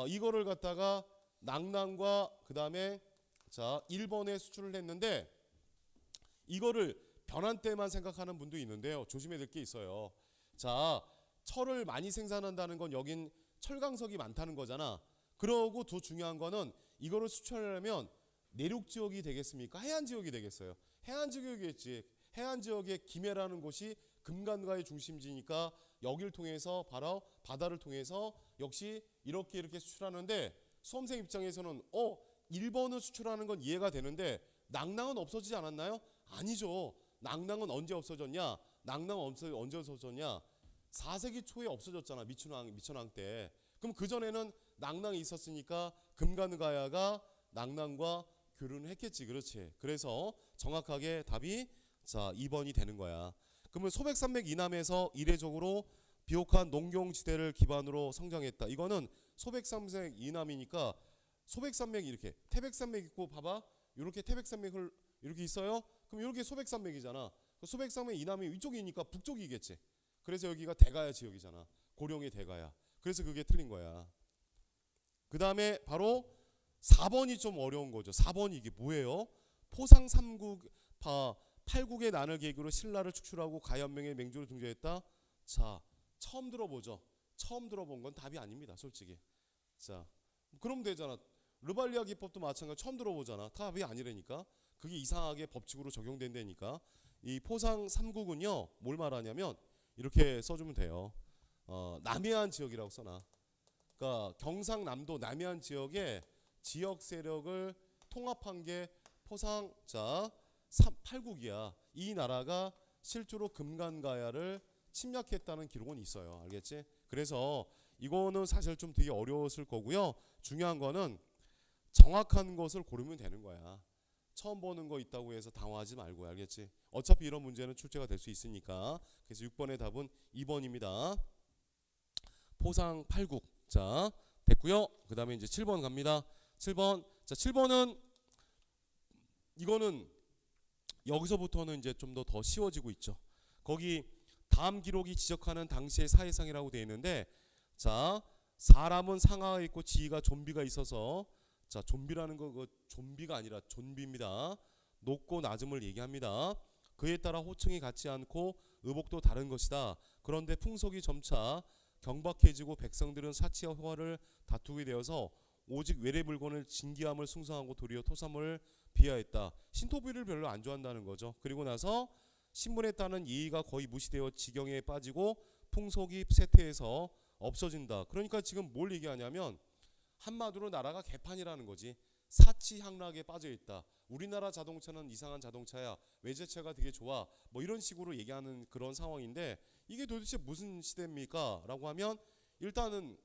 이거를 갖다가 낙랑과 그 다음에 자 일본에 수출을 했는데 이거를 변안 때만 생각하는 분도 있는데요. 조심해야 될 게 있어요. 자 철을 많이 생산한다는 건 여긴 철강석이 많다는 거잖아. 그러고 더 중요한 거는 이거를 수출하려면 내륙 지역이 되겠습니까? 해안 지역이 되겠어요. 해안 지역이겠지. 해안 지역의 김해라는 곳이 금강가의 중심지니까 여기를 통해서 바로 바다를 통해서 역시 이렇게 수출하는데 수험생 입장에서는 일본을 수출하는 건 이해가 되는데 낭낭은 없어지지 않았나요? 아니죠. 낭낭은 언제 없어졌냐? 낭낭은 언제 없어졌냐? 4세기 초에 없어졌잖아. 미천왕 때. 그럼 그전에는 낭낭이 있었으니까 금강가야가 낭낭과 교류는 했겠지. 그렇지. 그래서 정확하게 답이 자 2번이 되는 거야. 그러면 소백산맥 이남에서 이례적으로 비옥한 농경지대를 기반으로 성장했다. 이거는 소백산맥 이남이니까 소백산맥이 이렇게 태백산맥 있고 봐봐. 이렇게 태백산맥을 이렇게 있어요. 그럼 이렇게 소백산맥이잖아. 소백산맥 이남이 위쪽이니까 북쪽이겠지. 그래서 여기가 대가야 지역이잖아. 고령의 대가야. 그래서 그게 틀린 거야. 그 다음에 바로 4번이 좀 어려운 거죠. 4번이 이게 뭐예요? 포상 8국의 난을 계기로 신라를 축출하고 가연명의 맹주를 등재했다. 자, 처음 들어보죠. 처음 들어본 건 답이 아닙니다. 솔직히. 자, 그럼 되잖아. 르발리아 기법도 마찬가지 처음 들어보잖아. 답이 아니라니까. 그게 이상하게 법칙으로 적용된다니까. 이 포상 3국은요. 뭘 말하냐면 이렇게 써주면 돼요. 남해안 지역이라고 써놔. 그러니까 경상남도 남해안 지역의 지역 세력을 통합한 게 포상 8국이야. 이 나라가 실제로 금강가야를 침략했다는 기록은 있어요. 알겠지? 그래서 이거는 사실 좀 되게 어려웠을 거고요. 중요한 거는 정확한 것을 고르면 되는 거야. 처음 보는 거 있다고 해서 당황하지 말고. 알겠지? 어차피 이런 문제는 출제가 될 수 있으니까. 그래서 6번의 답은 2번입니다. 포상 8국. 자, 됐고요. 그 다음에 이제 7번 갑니다. 7번. 자, 7번은 이거는 여기서부터는 이제 좀 더 쉬워지고 있죠. 거기 다음 기록이 지적하는 당시의 사회상이라고 되어 있는데, 자, 사람은 상하가 있고 지위가 존비가 있어서, 자, 존비라는 거 그 존비가 아니라 존비입니다. 높고 낮음을 얘기합니다. 그에 따라 호칭이 같지 않고 의복도 다른 것이다. 그런데 풍속이 점차 경박해지고 백성들은 사치와 호화를 다투게 되어서 오직 외래물건을 진기함을 숭상하고 도리어 토삼을 비하했다. 신토부리를 별로 안 좋아한다는 거죠. 그리고 나서 신분에 따른 예의가 거의 무시되어 지경에 빠지고 풍속이 쇠퇴해서 없어진다. 그러니까 지금 뭘 얘기하냐면 한마디로 나라가 개판이라는 거지. 사치향락에 빠져있다. 우리나라 자동차는 이상한 자동차야. 외제차가 되게 좋아. 뭐 이런 식으로 얘기하는 그런 상황인데 이게 도대체 무슨 시대입니까? 라고 하면 일단은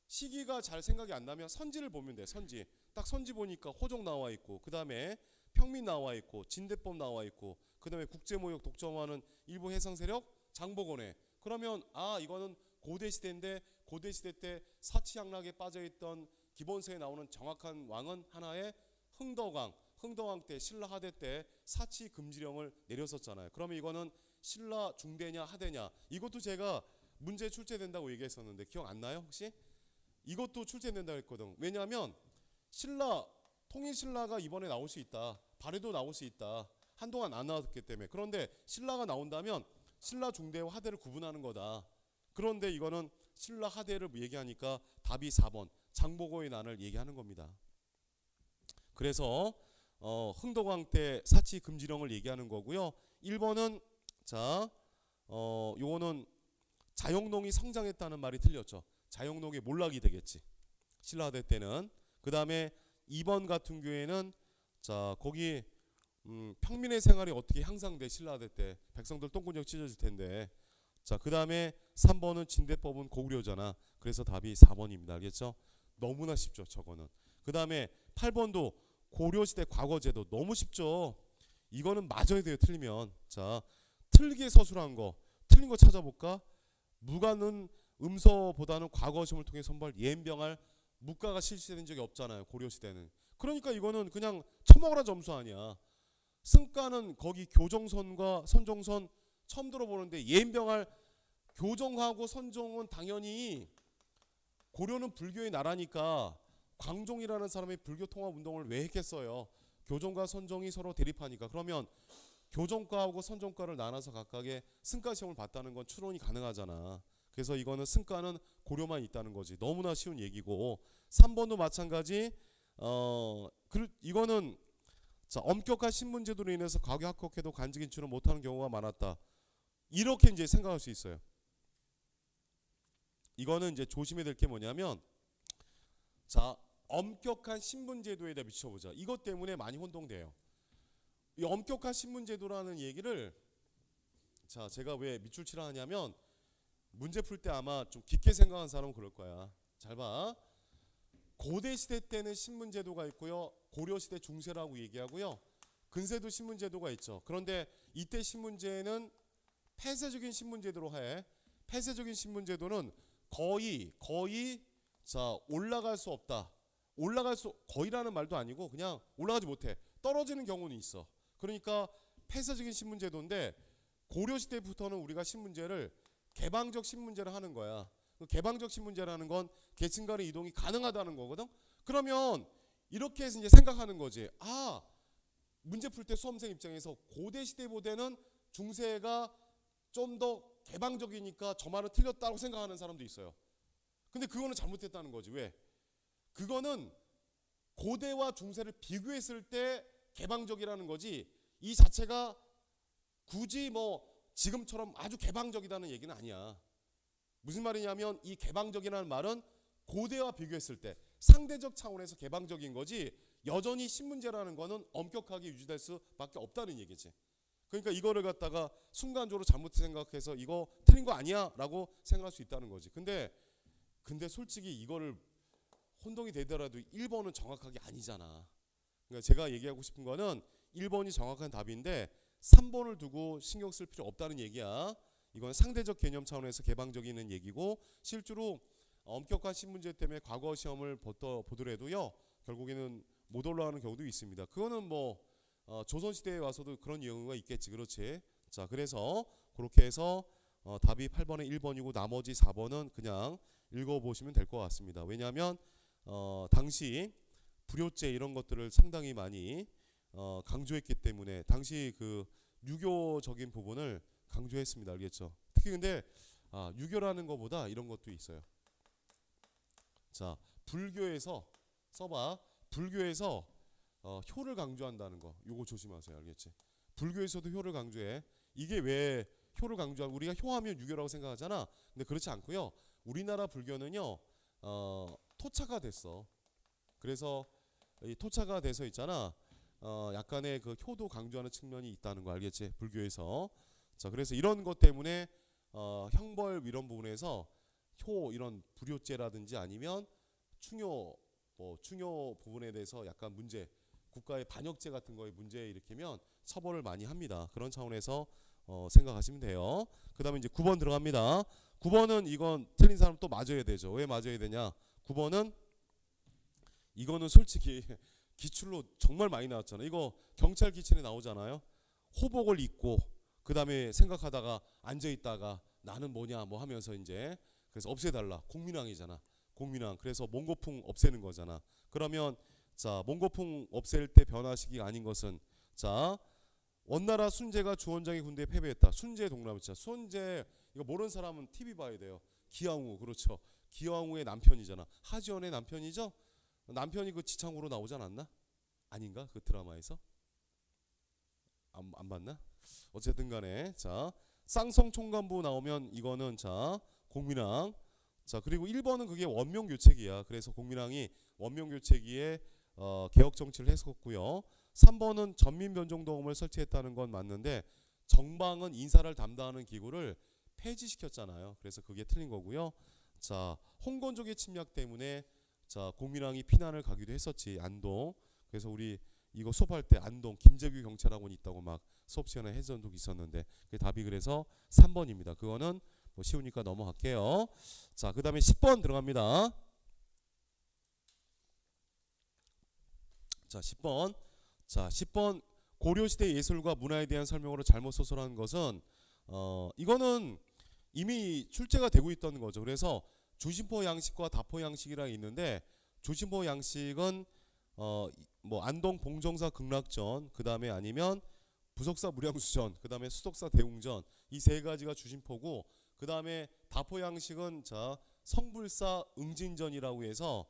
시기가 잘 생각이 안 나면 선지를 보면 돼. 선지. 딱 선지 보니까 호종 나와 있고 그 다음에 평민 나와 있고 진대법 나와 있고 그 다음에 국제무역 독점하는 일부 해상 세력 장보건에. 그러면 이거는 고대시대인데 고대시대 때 사치향락에 빠져있던 기본서에 나오는 정확한 왕은 하나의 흥덕왕. 흥덕왕 때 신라 하대 때 사치 금지령을 내렸었잖아요. 그러면 이거는 신라 중대냐 하대냐. 이것도 제가 문제 출제된다고 얘기했었는데 기억 안 나요 혹시? 이것도 출제된다고 했거든. 왜냐하면 통일신라가 이번에 나올 수 있다. 발해도 나올 수 있다. 한동안 안 나왔기 때문에. 그런데 신라가 나온다면 신라 중대와 하대를 구분하는 거다. 그런데 이거는 신라 하대를 얘기하니까 답이 4번 장보고의 난을 얘기하는 겁니다. 그래서 흥덕왕 때 사치 금지령을 얘기하는 거고요. 1번은 요거는 자영농이 성장했다는 말이 틀렸죠. 자영농의 몰락이 되겠지. 신라하대 때는. 그 다음에 2번 같은 경우에는 거기 평민의 생활이 어떻게 향상돼. 신라하대 때 백성들 똥구녕 찢어질 텐데. 그 다음에 3번은 진대법은 고구려잖아. 그래서 답이 4번입니다. 알겠죠? 너무나 쉽죠 저거는. 그 다음에 8번도 고려시대 과거제도. 너무 쉽죠. 이거는 맞아야 돼요 틀리면. 틀리게 서술한 거 틀린 거 찾아볼까? 무가는 음서보다는 과거심을 통해 선발 예행병할 무가가 실시된 적이 없잖아요 고려시대는. 그러니까 이거는 그냥 처먹으라 점수 아니야. 승가는 거기 교정선과 선종선 처음 들어보는데 예행병할 교정하고 선종은 당연히 고려는 불교의 나라니까 광종이라는 사람이 불교 통합 운동을 왜 했겠어요. 교정과 선종이 서로 대립하니까. 그러면 교정과하고 선종과를 나눠서 각각의 승가 시험을 봤다는 건 추론이 가능하잖아. 그래서 이거는 승가는 고려만 있다는 거지. 너무나 쉬운 얘기고 3번도 마찬가지. 이거는 자, 엄격한 신분제도로 인해서 과거 합격해도 관직 인출을 못하는 경우가 많았다. 이렇게 이제 생각할 수 있어요. 이거는 이제 조심해야 될 게 뭐냐면, 자, 엄격한 신분제도에 대해 비춰보자. 이것 때문에 많이 혼동돼요. 이 엄격한 신분제도라는 얘기를, 자, 제가 왜 밑줄치라 하냐면 문제 풀 때 아마 좀 깊게 생각한 사람은 그럴 거야. 잘 봐. 고대 시대 때는 신분제도가 있고요. 고려 시대 중세라고 얘기하고요. 근세도 신분제도가 있죠. 그런데 이때 신분제는 폐쇄적인 신분제도로 해. 폐쇄적인 신분제도는 거의 자, 올라갈 수 없다. 거의라는 말도 아니고 그냥 올라가지 못해. 떨어지는 경우는 있어. 그러니까 폐쇄적인 신분제도인데 고려 시대부터는 우리가 신분제를 개방적 신분제를 하는 거야. 개방적 신분제라는 건 계층 간의 이동이 가능하다는 거거든. 그러면 이렇게 해서 이제 생각하는 거지. 아, 문제 풀 때 수험생 입장에서 고대 시대보다는 중세가 좀 더 개방적이니까 저 말은 틀렸다고 생각하는 사람도 있어요. 근데 그거는 잘못했다는 거지. 왜? 그거는 고대와 중세를 비교했을 때 개방적이라는 거지, 이 자체가 굳이 뭐 지금처럼 아주 개방적이다는 얘기는 아니야. 무슨 말이냐면 이 개방적이라는 말은 고대와 비교했을 때 상대적 차원에서 개방적인 거지, 여전히 신문제라는 거는 엄격하게 유지될 수밖에 없다는 얘기지. 그러니까 이거를 갖다가 순간적으로 잘못 생각해서 이거 틀린 거 아니야 라고 생각할 수 있다는 거지. 근데 솔직히 이거를 혼동이 되더라도 1번은 정확하게 아니잖아. 그러니까 제가 얘기하고 싶은 거는 1번이 정확한 답인데 3번을 두고 신경 쓸 필요 없다는 얘기야. 이건 상대적 개념 차원에서 개방적인 얘기고, 실제로 엄격한 신문제 때문에 과거 시험을 보더라도요 결국에는 못 올라가는 경우도 있습니다. 그거는 뭐 조선시대에 와서도 그런 경우가 있겠지. 그렇지. 자, 그래서 그렇게 해서 답이 8번에 1번이고 나머지 4번은 그냥 읽어보시면 될 것 같습니다. 왜냐하면 당시 불효죄 이런 것들을 상당히 많이 강조했기 때문에 당시 그 유교적인 부분을 강조했습니다. 알겠죠? 특히 근데 유교라는 것보다 이런 것도 있어요. 자, 불교에서 써봐. 불교에서 효를 강조한다는 거, 요거 조심하세요. 알겠지? 불교에서도 효를 강조해. 이게 왜 효를 강조하고, 우리가 효하면 유교라고 생각하잖아. 근데 그렇지 않고요. 우리나라 불교는요 토차가 됐어. 그래서 이 토차가 돼서 있잖아. 약간의 그 효도 강조하는 측면이 있다는 거 알겠지? 불교에서. 자, 그래서 이런 것 때문에 형벌 이런 부분에서 효 이런 불효죄라든지 아니면 충효 부분에 대해서 약간 문제, 국가의 반역죄 같은 거에 문제 일으키면 처벌을 많이 합니다. 그런 차원에서 생각하시면 돼요. 그 다음에 이제 9번 들어갑니다. 9번은 이건 틀린 사람 또 맞아야 되죠. 왜 맞아야 되냐? 9번은 이거는 솔직히 기출로 정말 많이 나왔잖아요. 이거 경찰 기출에 나오잖아요. 호복을 입고 그 다음에 생각하다가 앉아있다가 나는 뭐냐 뭐 하면서 이제 그래서 없애달라. 공민왕이잖아. 공민왕. 그래서 몽고풍 없애는 거잖아. 그러면 자, 몽고풍 없앨 때 변화식이 아닌 것은, 자, 원나라 순제가 주원장의 군대에 패배했다. 순제 동남자. 순제 이거 모르는 사람은 TV 봐야 돼요. 기왕후. 그렇죠. 기왕후의 남편이잖아. 하지원의 남편이죠. 남편이 그 지창으로 나오지 않았나? 아닌가? 그 드라마에서? 안 봤나? 어쨌든 간에 자, 쌍성 총관부 나오면 이거는 자, 공민왕. 자, 그리고 1번은 그게 원명교체기야. 그래서 공민왕이 원명교체기에 개혁 정치를 했었고요. 3번은 전민변종동을 설치했다는 건 맞는데 정방은 인사를 담당하는 기구를 폐지시켰잖아요. 그래서 그게 틀린 거고요. 자, 홍건족의 침략 때문에 자, 공민왕이 피난을 가기도 했었지. 안동. 그래서 우리 이거 수업할 때 안동 김재규 경찰학원이 있다고 막 수업 시간에 해준 적이 있었는데 그 답이 그래서 3번입니다. 그거는 뭐 쉬우니까 넘어갈게요. 자, 그 다음에 10번 들어갑니다. 자, 10번. 자, 10번 고려시대 예술과 문화에 대한 설명으로 잘못 소설한 것은 이거는 이미 출제가 되고 있던 거죠. 그래서 조심포 양식과 다포 양식이랑 있는데, 조심포 양식은 뭐 안동 봉정사 극락전, 그 다음에 아니면 부석사 무량수전, 그 다음에 수석사 대웅전, 이 세 가지가 주심포고, 그 다음에 다포 양식은 자, 성불사 응진전이라고 해서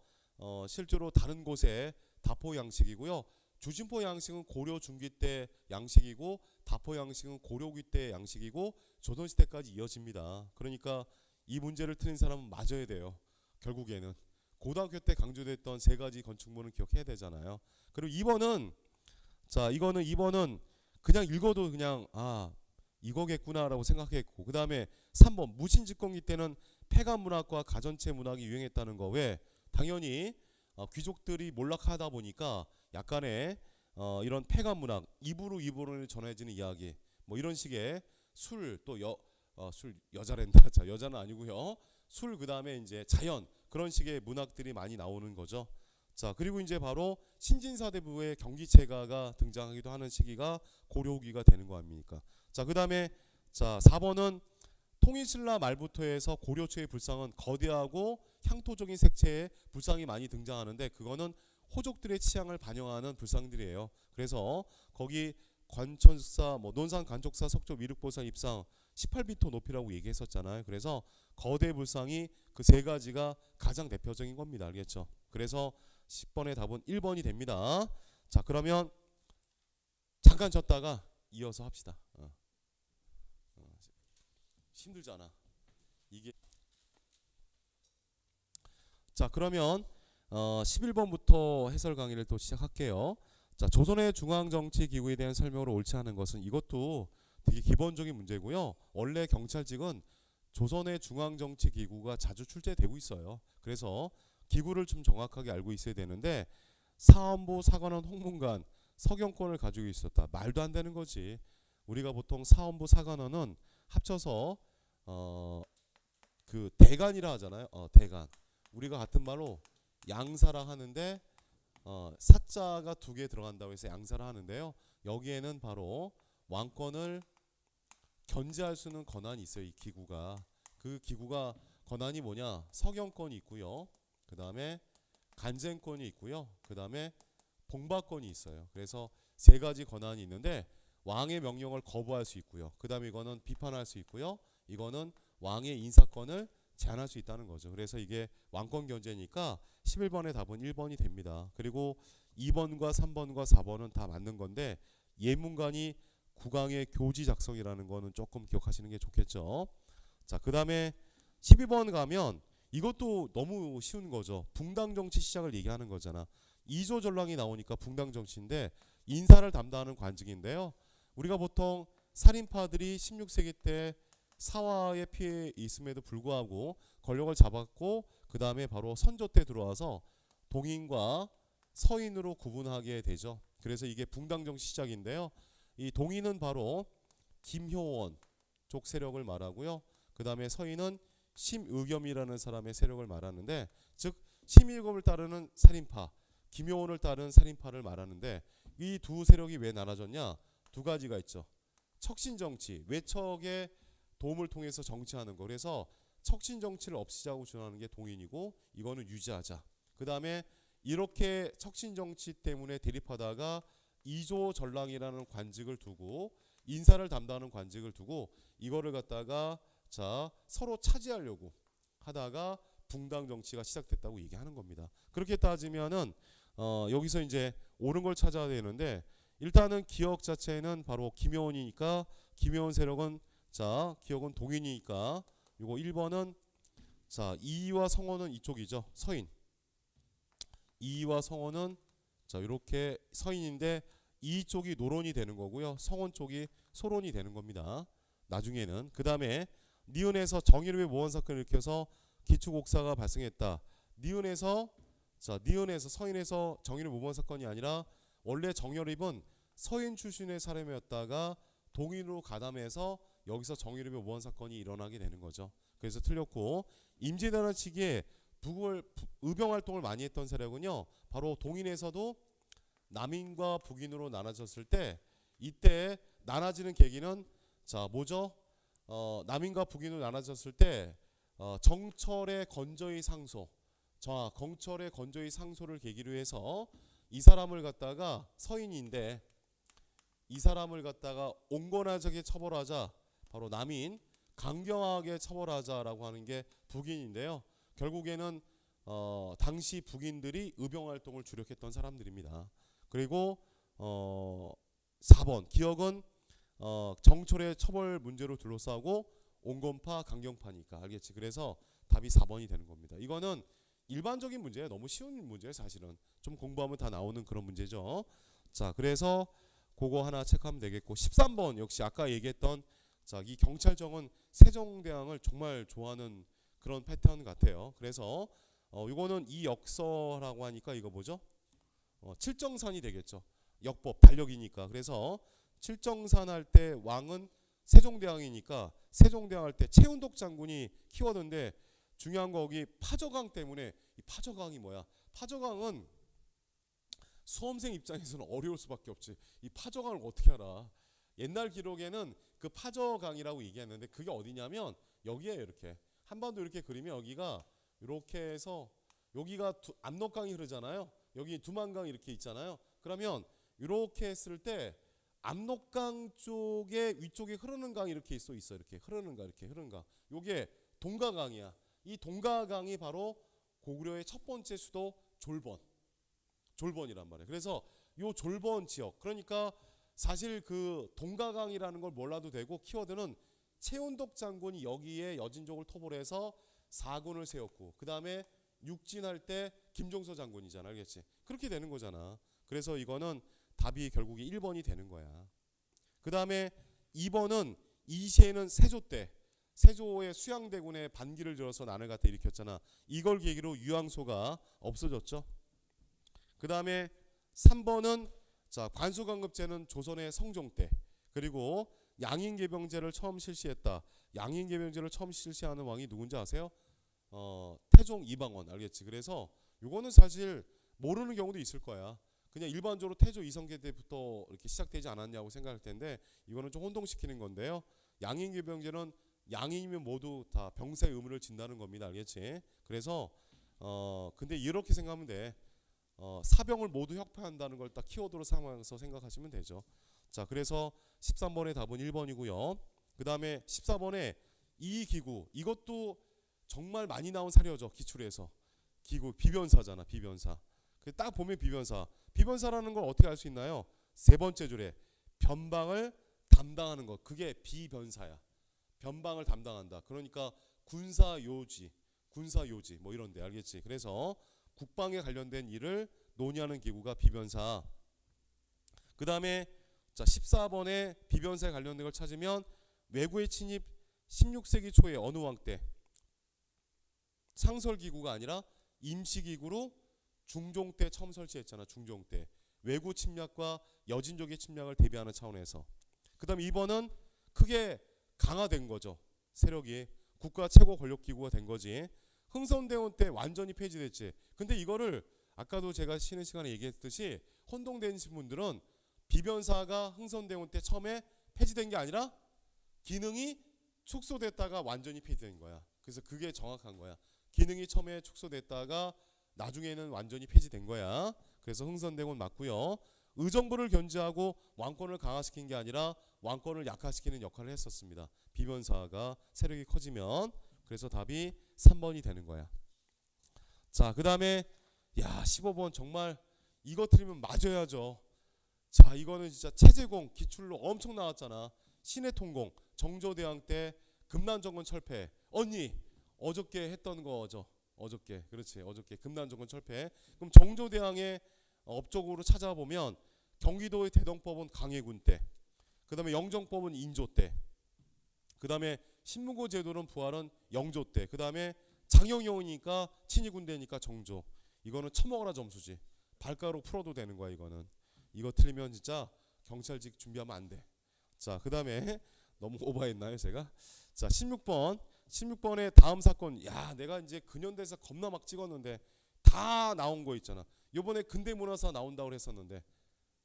실제로 다른 곳의 다포 양식이고요. 주진포 양식은 고려 중기 때 양식이고 다포 양식은 고려기 때 양식이고 조선시대까지 이어집니다. 그러니까 이 문제를 틀린 사람은 맞아야 돼요. 결국에는 고등학교 때 강조됐던 세 가지 건축물은 기억해야 되잖아요. 그리고 2번은 이거는 2번은 그냥 읽어도 그냥 이거겠구나라고 생각했고, 그 다음에 3번 무신집권기 때는 폐가 문학과 가전체 문학이 유행했다는 거. 왜? 당연히 귀족들이 몰락하다 보니까 약간의 이런 폐가 문학, 입으로 전해지는 이야기, 뭐 이런 식의 술, 또 술 여자랜다. 자, 여자는 아니고요. 술, 그 다음에 이제 자연, 그런 식의 문학들이 많이 나오는 거죠. 자, 그리고 이제 바로 신진사대부의 경기체가가 등장하기도 하는 시기가 고려 후기가 되는 거 아닙니까? 자, 그 다음에 4번은 통일신라 말부터 해서 고려 초의 불상은 거대하고 향토적인 색채의 불상이 많이 등장하는데, 그거는 호족들의 취향을 반영하는 불상들이에요. 그래서 거기 관천사, 논산 관족사, 석조 미륵보살 입상 18비토 높이라고 얘기했었잖아요. 그래서 거대 불상이 그 세 가지가 가장 대표적인 겁니다. 알겠죠? 그래서 10번의 답은 1번이 됩니다. 자, 그러면 잠깐 졌다가 이어서 합시다. 힘들잖아 이게. 자, 그러면 11번부터 해설 강의를 또 시작할게요. 자, 조선의 중앙정치기구에 대한 설명으로 옳지 않은 것은, 이것도 되게 기본적인 문제고요. 원래 경찰직은 조선의 중앙정치기구가 자주 출제되고 있어요. 그래서 기구를 좀 정확하게 알고 있어야 되는데, 사헌부, 사관원, 홍문관, 서경권을 가지고 있었다. 말도 안 되는 거지. 우리가 보통 사헌부, 사관원은 합쳐서 그 대간이라 하잖아요. 대간. 우리가 같은 말로 양사라 하는데 사자가 2개 들어간다고 해서 양사라 하는데요. 여기에는 바로 왕권을 견제할 수 있는 권한이 있어요. 이 기구가. 그 기구가 권한이 뭐냐? 서경권이 있고요. 그 다음에 간쟁권이 있고요. 그 다음에 봉박권이 있어요. 그래서 세 가지 권한이 있는데, 왕의 명령을 거부할 수 있고요. 그 다음에 이거는 비판할 수 있고요. 이거는 왕의 인사권을 제한할 수 있다는 거죠. 그래서 이게 왕권 견제니까 11번의 답은 1번이 됩니다. 그리고 2번과 3번과 4번은 다 맞는 건데, 예문관이 국왕의 교지 작성이라는 거는 조금 기억하시는 게 좋겠죠. 자, 그 다음에 12번 가면 이것도 너무 쉬운 거죠. 붕당 정치 시작을 얘기하는 거잖아. 이조 전랑이 나오니까 붕당 정치인데, 인사를 담당하는 관직인데요. 우리가 보통 살인파들이 16세기 때 사화의 피해 있음에도 불구하고 권력을 잡았고, 그 다음에 바로 선조 때 들어와서 동인과 서인으로 구분하게 되죠. 그래서 이게 붕당 정치 시작인데요. 이 동인은 바로 김효원 쪽 세력을 말하고요. 그 다음에 서인은 심의겸이라는 사람의 세력을 말하는데, 즉 심의겸을 따르는 살인파, 김효원을 따르는 살인파를 말하는데, 이 두 세력이 왜 나눠졌냐? 2가지가 있죠. 척신정치, 외척의 도움을 통해서 정치하는 거. 그래서 척신정치를 없애자고 주장하는 게 동인이고, 이거는 유지하자. 그 다음에 이렇게 척신정치 때문에 대립하다가 이조 전랑이라는 관직을 두고, 인사를 담당하는 관직을 두고, 이거를 갖다가 서로 차지하려고 하다가 붕당 정치가 시작됐다고 얘기하는 겁니다. 그렇게 따지면은 여기서 이제 옳은 걸 찾아야 되는데, 일단은 기억 자체는 바로 김효원이니까 김효원 세력은 기억은 동인이니까 요거 1번은 이이와 성원은 이쪽이죠. 서인. 이이와 성원은 이렇게 서인인데, 이쪽이 노론이 되는 거고요. 성원 쪽이 소론이 되는 겁니다. 나중에는. 그 다음에 니은에서 정의롭의 모원 사건을 일으켜서 기축옥사가 발생했다. 니은에서 서인에서 정의롭의 모원 사건이 아니라, 원래 정여립은 서인 출신의 사람이었다가 동인으로 가담해서 여기서 정의롭의 모원 사건이 일어나게 되는 거죠. 그래서 틀렸고, 임진왜란 시기에 의병 활동을 많이 했던 세력은요, 바로 동인에서도 남인과 북인으로 나눠졌을 때, 이때 나눠지는 계기는 뭐죠? 남인과 북인으로 나눠졌을 때 정철의 건조의 상소, 정철의 건조의 상소를 계기로 해서 이 사람을 갖다가 서인인데, 이 사람을 갖다가 온건하게 처벌하자, 바로 남인 강경하게 처벌하자라고 하는 게 북인인데요. 결국에는 당시 북인들이 의병 활동을 주력했던 사람들입니다. 그리고 4번 기억은 정철의 처벌 문제로 둘러싸고 온건파 강경파니까 알겠지. 그래서 답이 4번이 되는 겁니다. 이거는 일반적인 문제예요. 너무 쉬운 문제예요. 사실은 좀 공부하면 다 나오는 그런 문제죠. 자, 그래서 그거 하나 체크하면 되겠고 13번 역시 아까 얘기했던 자, 이 경찰청은 세종대왕을 정말 좋아하는 그런 패턴 같아요. 그래서 이거는 이 역서라고 하니까 이거 뭐죠? 칠정산이 되겠죠. 역법 달력이니까. 그래서 칠정산 할 때 왕은 세종대왕이니까 세종대왕 할 때 최운독 장군이 키워드인데 중요한 거 거기 파저강 때문에 이 파저강이 뭐야? 파저강은 수험생 입장에서는 어려울 수밖에 없지. 이 파저강을 어떻게 알아? 옛날 기록에는 그 파저강이라고 얘기했는데 그게 어디냐면 여기에요. 이렇게 한반도 이렇게 그리면 여기가 이렇게 해서 여기가 압록강이 흐르잖아요. 여기 두만강 이렇게 있잖아요. 그러면 이렇게 했을 때 압록강 쪽에 위쪽에 흐르는 강이 이렇게 있어 이렇게 흐르는 강 이렇게 흐르는 강. 요게 동가강이야. 이 동가강이 바로 고구려의 첫 번째 수도 졸번이란 말이에요. 그래서 요 졸번 지역 그러니까 사실 그 동가강이라는 걸 몰라도 되고 키워드는 최운독 장군이 여기에 여진족을 토벌해서 4군을 세웠고 그 다음에 육진할 때 김종서 장군이잖아. 알겠지? 그렇게 되는 거잖아. 그래서 이거는 답이 결국에 1번이 되는 거야. 그 다음에 2번은 이 시에는 세조 때 세조의 수양대군의 반기를 들어서 난을 갖다 일으켰잖아. 이걸 계기로 유황소가 없어졌죠. 그 다음에 3번은 자 관수관급제는 조선의 성종 때 그리고 양인계병제를 처음 실시했다. 양인계병제를 처음 실시하는 왕이 누군지 아세요? 태종 이방원 알겠지? 그래서 이거는 사실 모르는 경우도 있을 거야. 그냥 일반적으로 태조 이성계 때부터 이렇게 시작되지 않았냐고 생각할 텐데 이거는 좀 혼동시키는 건데요. 양인계병제는 양인이면 모두 다 병사의 의무를 진다는 겁니다. 알겠지? 그래서 근데 이렇게 생각하면 돼. 사병을 모두 혁파한다는 걸 딱 키워드로 삼아서 생각하시면 되죠. 자, 그래서 13번의 답은 1번이고요. 그 다음에 14번에 이기구 이것도 정말 많이 나온 사료죠. 기출에서 기구 비변사잖아. 비변사. 딱 보면 비변사라는 걸 어떻게 알 수 있나요? 세 번째 줄에 변방을 담당하는 것 그게 비변사야. 변방을 담당한다. 그러니까 군사요지 뭐 이런데 알겠지? 그래서 국방에 관련된 일을 논의하는 기구가 비변사. 그 다음에 자 14번에 비변사에 관련된 걸 찾으면 외구의 침입 16세기 초에 어느 왕 때 상설기구가 아니라 임시기구로 중종 때 처음 설치했잖아. 중종 때 외구 침략과 여진족의 침략을 대비하는 차원에서. 그 다음 2번은 크게 강화된 거죠. 세력이 국가 최고 권력기구가 된 거지. 흥선대원 때 완전히 폐지됐지. 근데 이거를 아까도 제가 쉬는 시간에 얘기했듯이 혼동되신 분들은 비변사가 흥선대원 때 처음에 폐지된 게 아니라 기능이 축소됐다가 완전히 폐지된 거야. 그래서 그게 정확한 거야. 기능이 처음에 축소됐다가 나중에는 완전히 폐지된 거야. 그래서 흥선대원 맞고요. 의정부를 견제하고 왕권을 강화시킨 게 아니라 왕권을 약화시키는 역할을 했었습니다. 비변사가 세력이 커지면. 그래서 답이 3번이 되는 거야. 자, 그 다음에 야 15번 정말 이거 틀리면 맞아야죠. 자, 이거는 진짜 체제공 기출로 엄청 나왔잖아. 신해통공 정조대왕 때 금난정권 철폐. 언니 어저께 했던 거죠. 어저께 그렇지. 어저께 금난정권 철폐. 그럼 정조대왕의 업적으로 찾아보면 경기도의 대동법은 강해군 때, 그 다음에 영정법은 인조 때, 그 다음에 신문고 제도는 부활은 영조 때, 그 다음에 장영영이니까 친위군대니까 정조. 이거는 처먹어라 점수지. 발가락 풀어도 되는 거야. 이거는 이거 틀리면 진짜 경찰직 준비하면 안 돼. 자, 그 다음에 너무 오버했나요 제가? 자 16번에 다음 사건. 야 내가 이제 근현대사 겁나 막 찍었는데 다 나온 거 있잖아. 요번에 근대문화사 나온다고 했었는데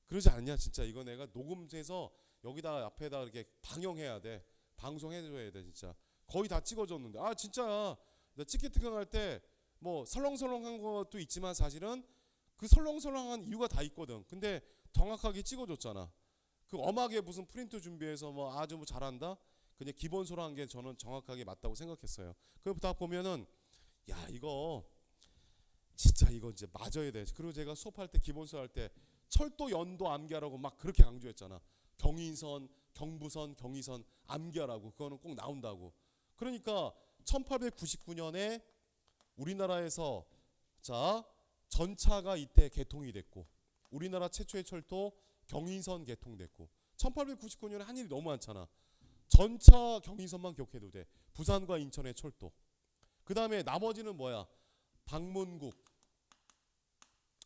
그러지 않냐 진짜. 이거 내가 녹음해서 여기다 앞에다 이렇게 방영해야 돼. 방송해줘야 돼 진짜. 거의 다 찍어줬는데 아 진짜 나 찍기 특강할 때 뭐 설렁설렁한 것도 있지만 사실은 그 설렁설렁한 이유가 다 있거든. 근데 정확하게 찍어줬잖아. 그 엄하게 무슨 프린트 준비해서 뭐 아주 뭐 잘한다. 그냥 기본소로 한 게 저는 정확하게 맞다고 생각했어요. 그다 보면은 야 이거 진짜 이거 이제 맞아야 돼. 그리고 제가 수업할 때 기본 수업할 때 철도 연도 암기하라고 막 그렇게 강조했잖아. 경인선, 경부선, 경의선 암기하라고. 그거는 꼭 나온다고. 그러니까 1899년에 우리나라에서 자 전차가 이때 개통이 됐고 우리나라 최초의 철도 경인선 개통됐고 1899년에 한 일이 너무 많잖아. 전차 경인선만 기억해도 돼. 부산과 인천의 철도. 그 다음에 나머지는 뭐야? 방문국,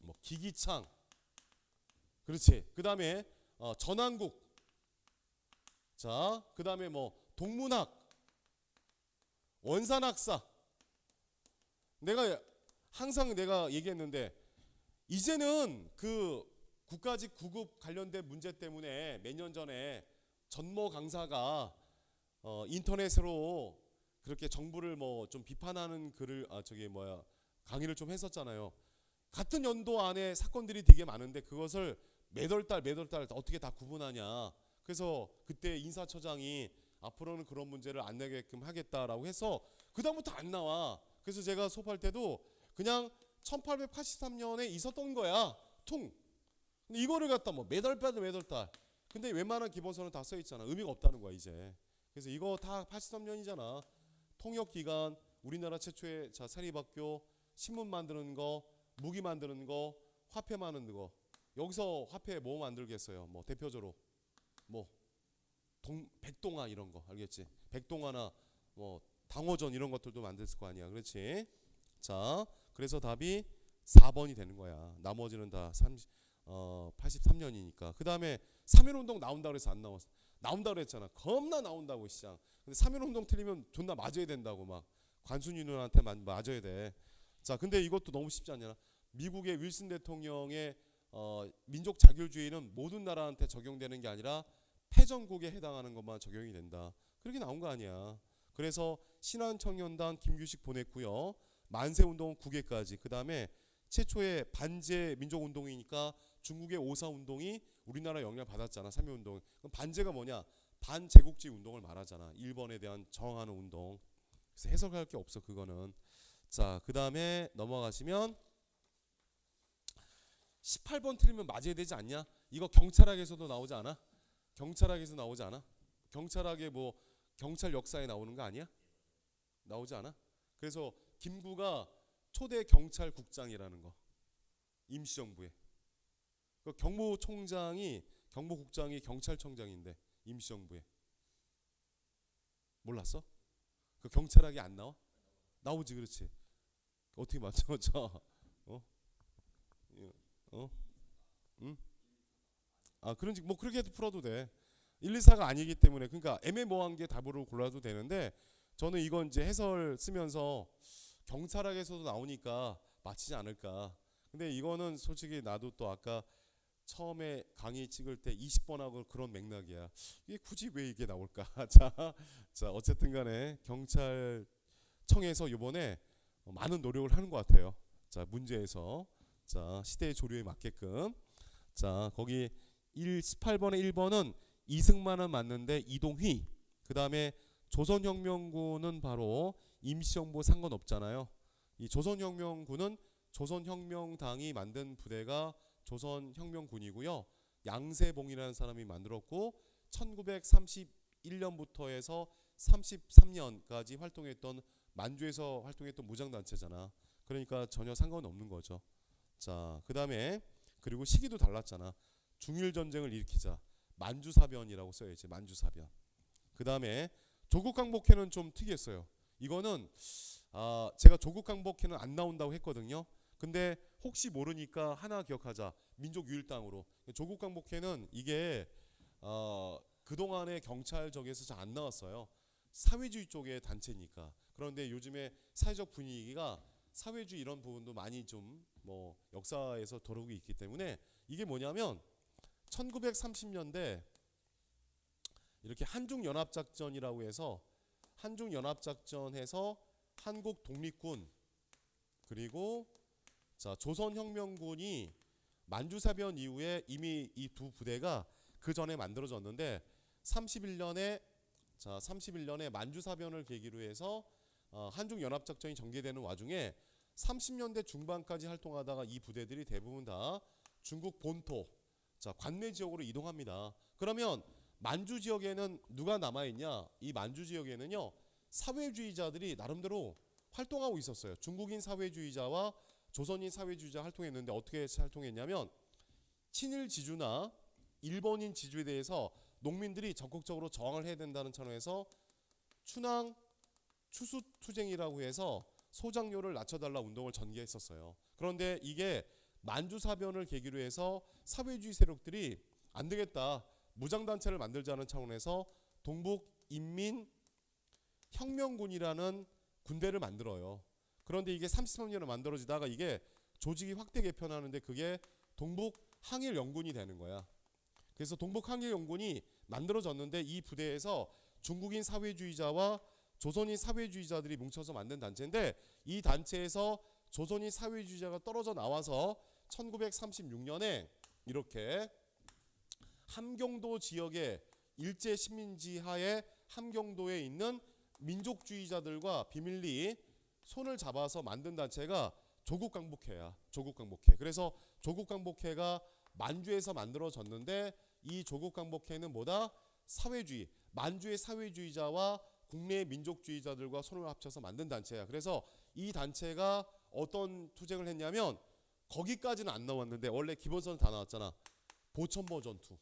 뭐 기기창, 그렇지. 그 다음에 전항국. 자, 그 다음에 뭐 동문학, 원산학사. 내가 항상 내가 얘기했는데 이제는 그 국가직 구급 관련된 문제 때문에 몇 년 전에 전모 강사가 인터넷으로 그렇게 정부를 뭐 좀 비판하는 글을 강의를 좀 했었잖아요. 같은 연도 안에 사건들이 되게 많은데 그것을 매달 어떻게 다 구분하냐. 그래서 그때 인사처장이 앞으로는 그런 문제를 안 내게끔 하겠다라고 해서 그다음부터 안 나와. 그래서 제가 수업할 때도 그냥 1883년에 있었던 거야. 퉁. 근데 이거를 갖다 뭐 매달. 근데 웬만한 기본서는 다 써 있잖아. 의미가 없다는 거야 이제. 그래서 이거 다 83년이잖아. 통역기관, 우리나라 최초의 사립학교, 신문 만드는 거, 무기 만드는 거, 화폐 만드는 거. 여기서 화폐 뭐 만들겠어요? 뭐 대표적으로 뭐 백동화 이런 거 알겠지? 백동화나 뭐 당호전 이런 것들도 만들었을 거 아니야. 그렇지? 자, 그래서 답이 4번이 되는 거야. 나머지는 다 83년이니까. 그 다음에 3.1운동 나온다고 해서 안 나왔어. 나온다고 그랬잖아. 겁나 나온다고 시장. 근데 3.1운동 틀리면 존나 맞아야 된다고 막 관순이 누나한테 맞아야 돼. 자, 근데 이것도 너무 쉽지 않냐. 미국의 윌슨 대통령의 민족 자결주의는 모든 나라한테 적용되는 게 아니라 패전국에 해당하는 것만 적용이 된다. 그렇게 나온 거 아니야. 그래서 신한청년단 김규식 보냈고요. 만세운동은 9개까지. 그 다음에 최초의 반제 민족운동이니까 중국의 오사운동이 우리나라 영향을 받았잖아. 3.1운동. 그럼 반제가 뭐냐? 반제국주의 운동을 말하잖아. 일본에 대한 저항하는 운동. 그래서 해석할 게 없어 그거는. 자, 그 다음에 넘어가시면 18번 틀리면 맞아야 되지 않냐? 이거 경찰학에서도 나오지 않아? 경찰학에서 나오지 않아? 경찰학에 뭐 경찰 역사에 나오는 거 아니야? 나오지 않아? 그래서 김구가 초대 경찰국장이라는 거. 임시정부에. 그 경무총장이 경무국장이 경찰청장인데 임시정부에. 몰랐어? 그 경찰학이 안 나와? 나오지. 그렇지. 어떻게 맞춰? 어? 응? 아, 그런지 뭐 그렇게 해도 풀어도 돼. 1, 2, 4가 아니기 때문에 그러니까 애매모호한 게 답으로 골라도 되는데 저는 이건 이제 해설 쓰면서 경찰학에서도 나오니까 맞히지 않을까. 근데 이거는 솔직히 나도 또 아까 처음에 강의 찍을 때 20번하고 그런 맥락이야. 이게 굳이 왜 이게 나올까? 자, 어쨌든 간에 경찰청에서 이번에 많은 노력을 하는 것 같아요. 자, 문제에서. 자, 시대의 조류에 맞게끔. 자, 거기 18번에 1번은 이승만은 맞는데 이동휘. 그 다음에 조선혁명군은 바로 임시정부 상관없잖아요. 이 조선혁명군은 조선혁명당이 만든 부대가 조선혁명군이고요. 양세봉이라는 사람이 만들었고 1931년부터 해서 33년까지 활동했던 만주에서 활동했던 무장단체잖아. 그러니까 전혀 상관없는 거죠. 자, 그 다음에 그리고 시기도 달랐잖아. 중일전쟁을 일으키자. 만주사변이라고 써야지. 만주사변. 그 다음에 조국강복회는 좀 특이했어요. 이거는 제가 조국강복회는 안 나온다고 했거든요. 근데 혹시 모르니까 하나 기억하자. 민족유일당으로. 조국강복회는 이게 그동안의 경찰적에서 잘 안 나왔어요. 사회주의 쪽의 단체니까. 그런데 요즘에 사회적 분위기가 사회주의 이런 부분도 많이 좀 뭐 역사에서 도르고 있기 때문에 이게 뭐냐면 1930년대 이렇게 한중연합작전이라고 해서 한중연합작전해서 한국 독립군 그리고 자 조선혁명군이 만주사변 이후에 이미 이 두 부대가 그 전에 만들어졌는데 31년에 만주사변을 계기로 해서 한중연합작전이 전개되는 와중에 30년대 중반까지 활동하다가 이 부대들이 대부분 다 중국 본토, 자 관내 지역으로 이동합니다. 그러면 만주 지역에는 누가 남아있냐? 이 만주 지역에는요 사회주의자들이 나름대로 활동하고 있었어요. 중국인 사회주의자와 조선인 사회주의자 활동했는데 어떻게 활동했냐면 친일 지주나 일본인 지주에 대해서 농민들이 적극적으로 저항을 해야 된다는 차원에서 춘항 추수투쟁이라고 해서 소작료를 낮춰달라 운동을 전개했었어요. 그런데 이게 만주사변을 계기로 해서 사회주의 세력들이 안 되겠다, 무장단체를 만들자는 차원에서 동북인민혁명군이라는 군대를 만들어요. 그런데 이게 33년에 만들어지다가 이게 조직이 확대 개편하는데 그게 동북항일연군이 되는 거야. 그래서 동북항일연군이 만들어졌는데 이 부대에서 중국인 사회주의자와 조선인 사회주의자들이 뭉쳐서 만든 단체인데 이 단체에서 조선인 사회주의자가 떨어져 나와서 1936년에 이렇게 함경도 지역의 일제 식민지 하에 함경도에 있는 민족주의자들과 비밀리 손을 잡아서 만든 단체가 조국강복회야. 조국강복회. 그래서 조국강복회가 만주에서 만들어졌는데 이 조국강복회는 뭐다? 사회주의. 만주의 사회주의자와 국내 민족주의자들과 손을 합쳐서 만든 단체야. 그래서 이 단체가 어떤 투쟁을 했냐면 거기까지는 안 나왔는데 원래 기본선은 다 나왔잖아. 보천보 전투.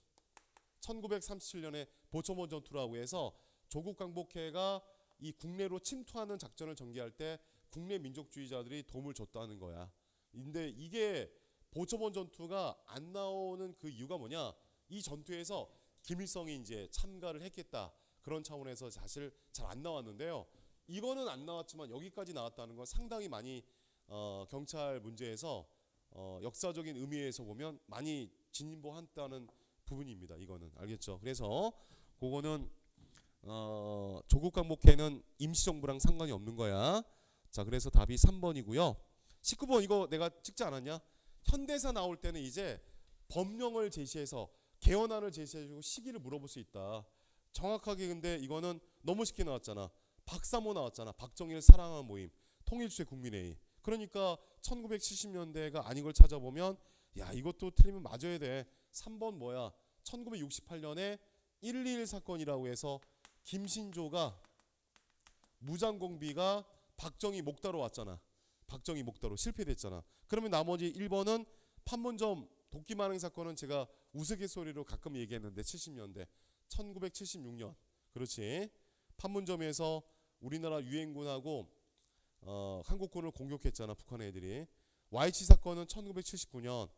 1937년에 보천보 전투라고 해서 조국강복회가 이 국내로 침투하는 작전을 전개할 때 국내 민족주의자들이 도움을 줬다는 거야. 근데 이게 보천보 전투가 안 나오는 그 이유가 뭐냐? 이 전투에서 김일성이 이제 참가를 했겠다. 그런 차원에서 사실 잘 안 나왔는데요. 이거는 안 나왔지만 여기까지 나왔다는 건 상당히 많이 경찰 문제에서 역사적인 의미에서 보면 많이 진보한다는 부분입니다. 이거는 알겠죠? 그래서 그거는 조국강복회는 임시정부랑 상관이 없는 거야. 자, 그래서 답이 3번이고요. 19번 이거 내가 찍지 않았냐? 현대사 나올 때는 이제 법령을 제시해서 개헌안을 제시해주고 시기를 물어볼 수 있다. 정확하게 근데 이거는 너무 쉽게 나왔잖아. 박사모 나왔잖아. 박정희를 사랑하는 모임, 통일주의 국민회의. 그러니까 1970년대가 아닌 걸 찾아보면 야 이것도 틀리면 맞아야 돼. 3번 뭐야? 1968년에 121 사건이라고 해서 김신조가 무장공비가 박정희 목다로 왔잖아. 박정희 목다로 실패됐잖아. 그러면 나머지 1번은 판문점 도끼만행 사건은 제가 우스갯소리로 가끔 얘기했는데 70년대 1976년 그렇지. 판문점에서 우리나라 유엔군하고 한국군을 공격했잖아. 북한 애들이. YC 사건은 1979년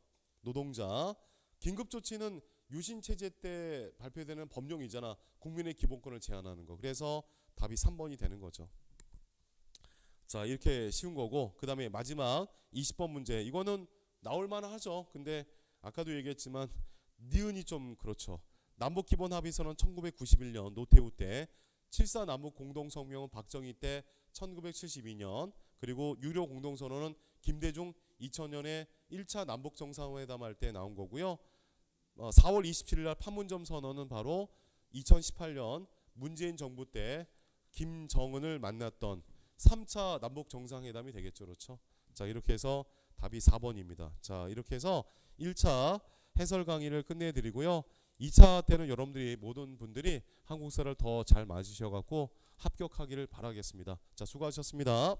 노동자. 긴급조치는 유신체제 때 발표되는 법령이잖아. 국민의 기본권을 제한하는 거. 그래서 답이 3번이 되는 거죠. 자 이렇게 쉬운 거고 그 다음에 마지막 20번 문제. 이거는 나올만 하죠. 근데 아까도 얘기했지만 니은이 좀 그렇죠. 남북기본합의서는 1991년 노태우 때, 7.4 남북공동성명은 박정희 때 1972년, 그리고 유료 공동선언은 김대중 2000년에 1차 남북정상회담 할 때 나온 거고요. 4월 27일 날 판문점 선언은 바로 2018년 문재인 정부 때 김정은을 만났던 3차 남북정상회담이 되겠죠. 그렇죠? 자 이렇게 해서 답이 4번입니다. 자 이렇게 해서 1차 해설 강의를 끝내드리고요. 2차 때는 여러분들이 모든 분들이 한국사를 더 잘 맞으셔갖고 합격하기를 바라겠습니다. 자 수고하셨습니다.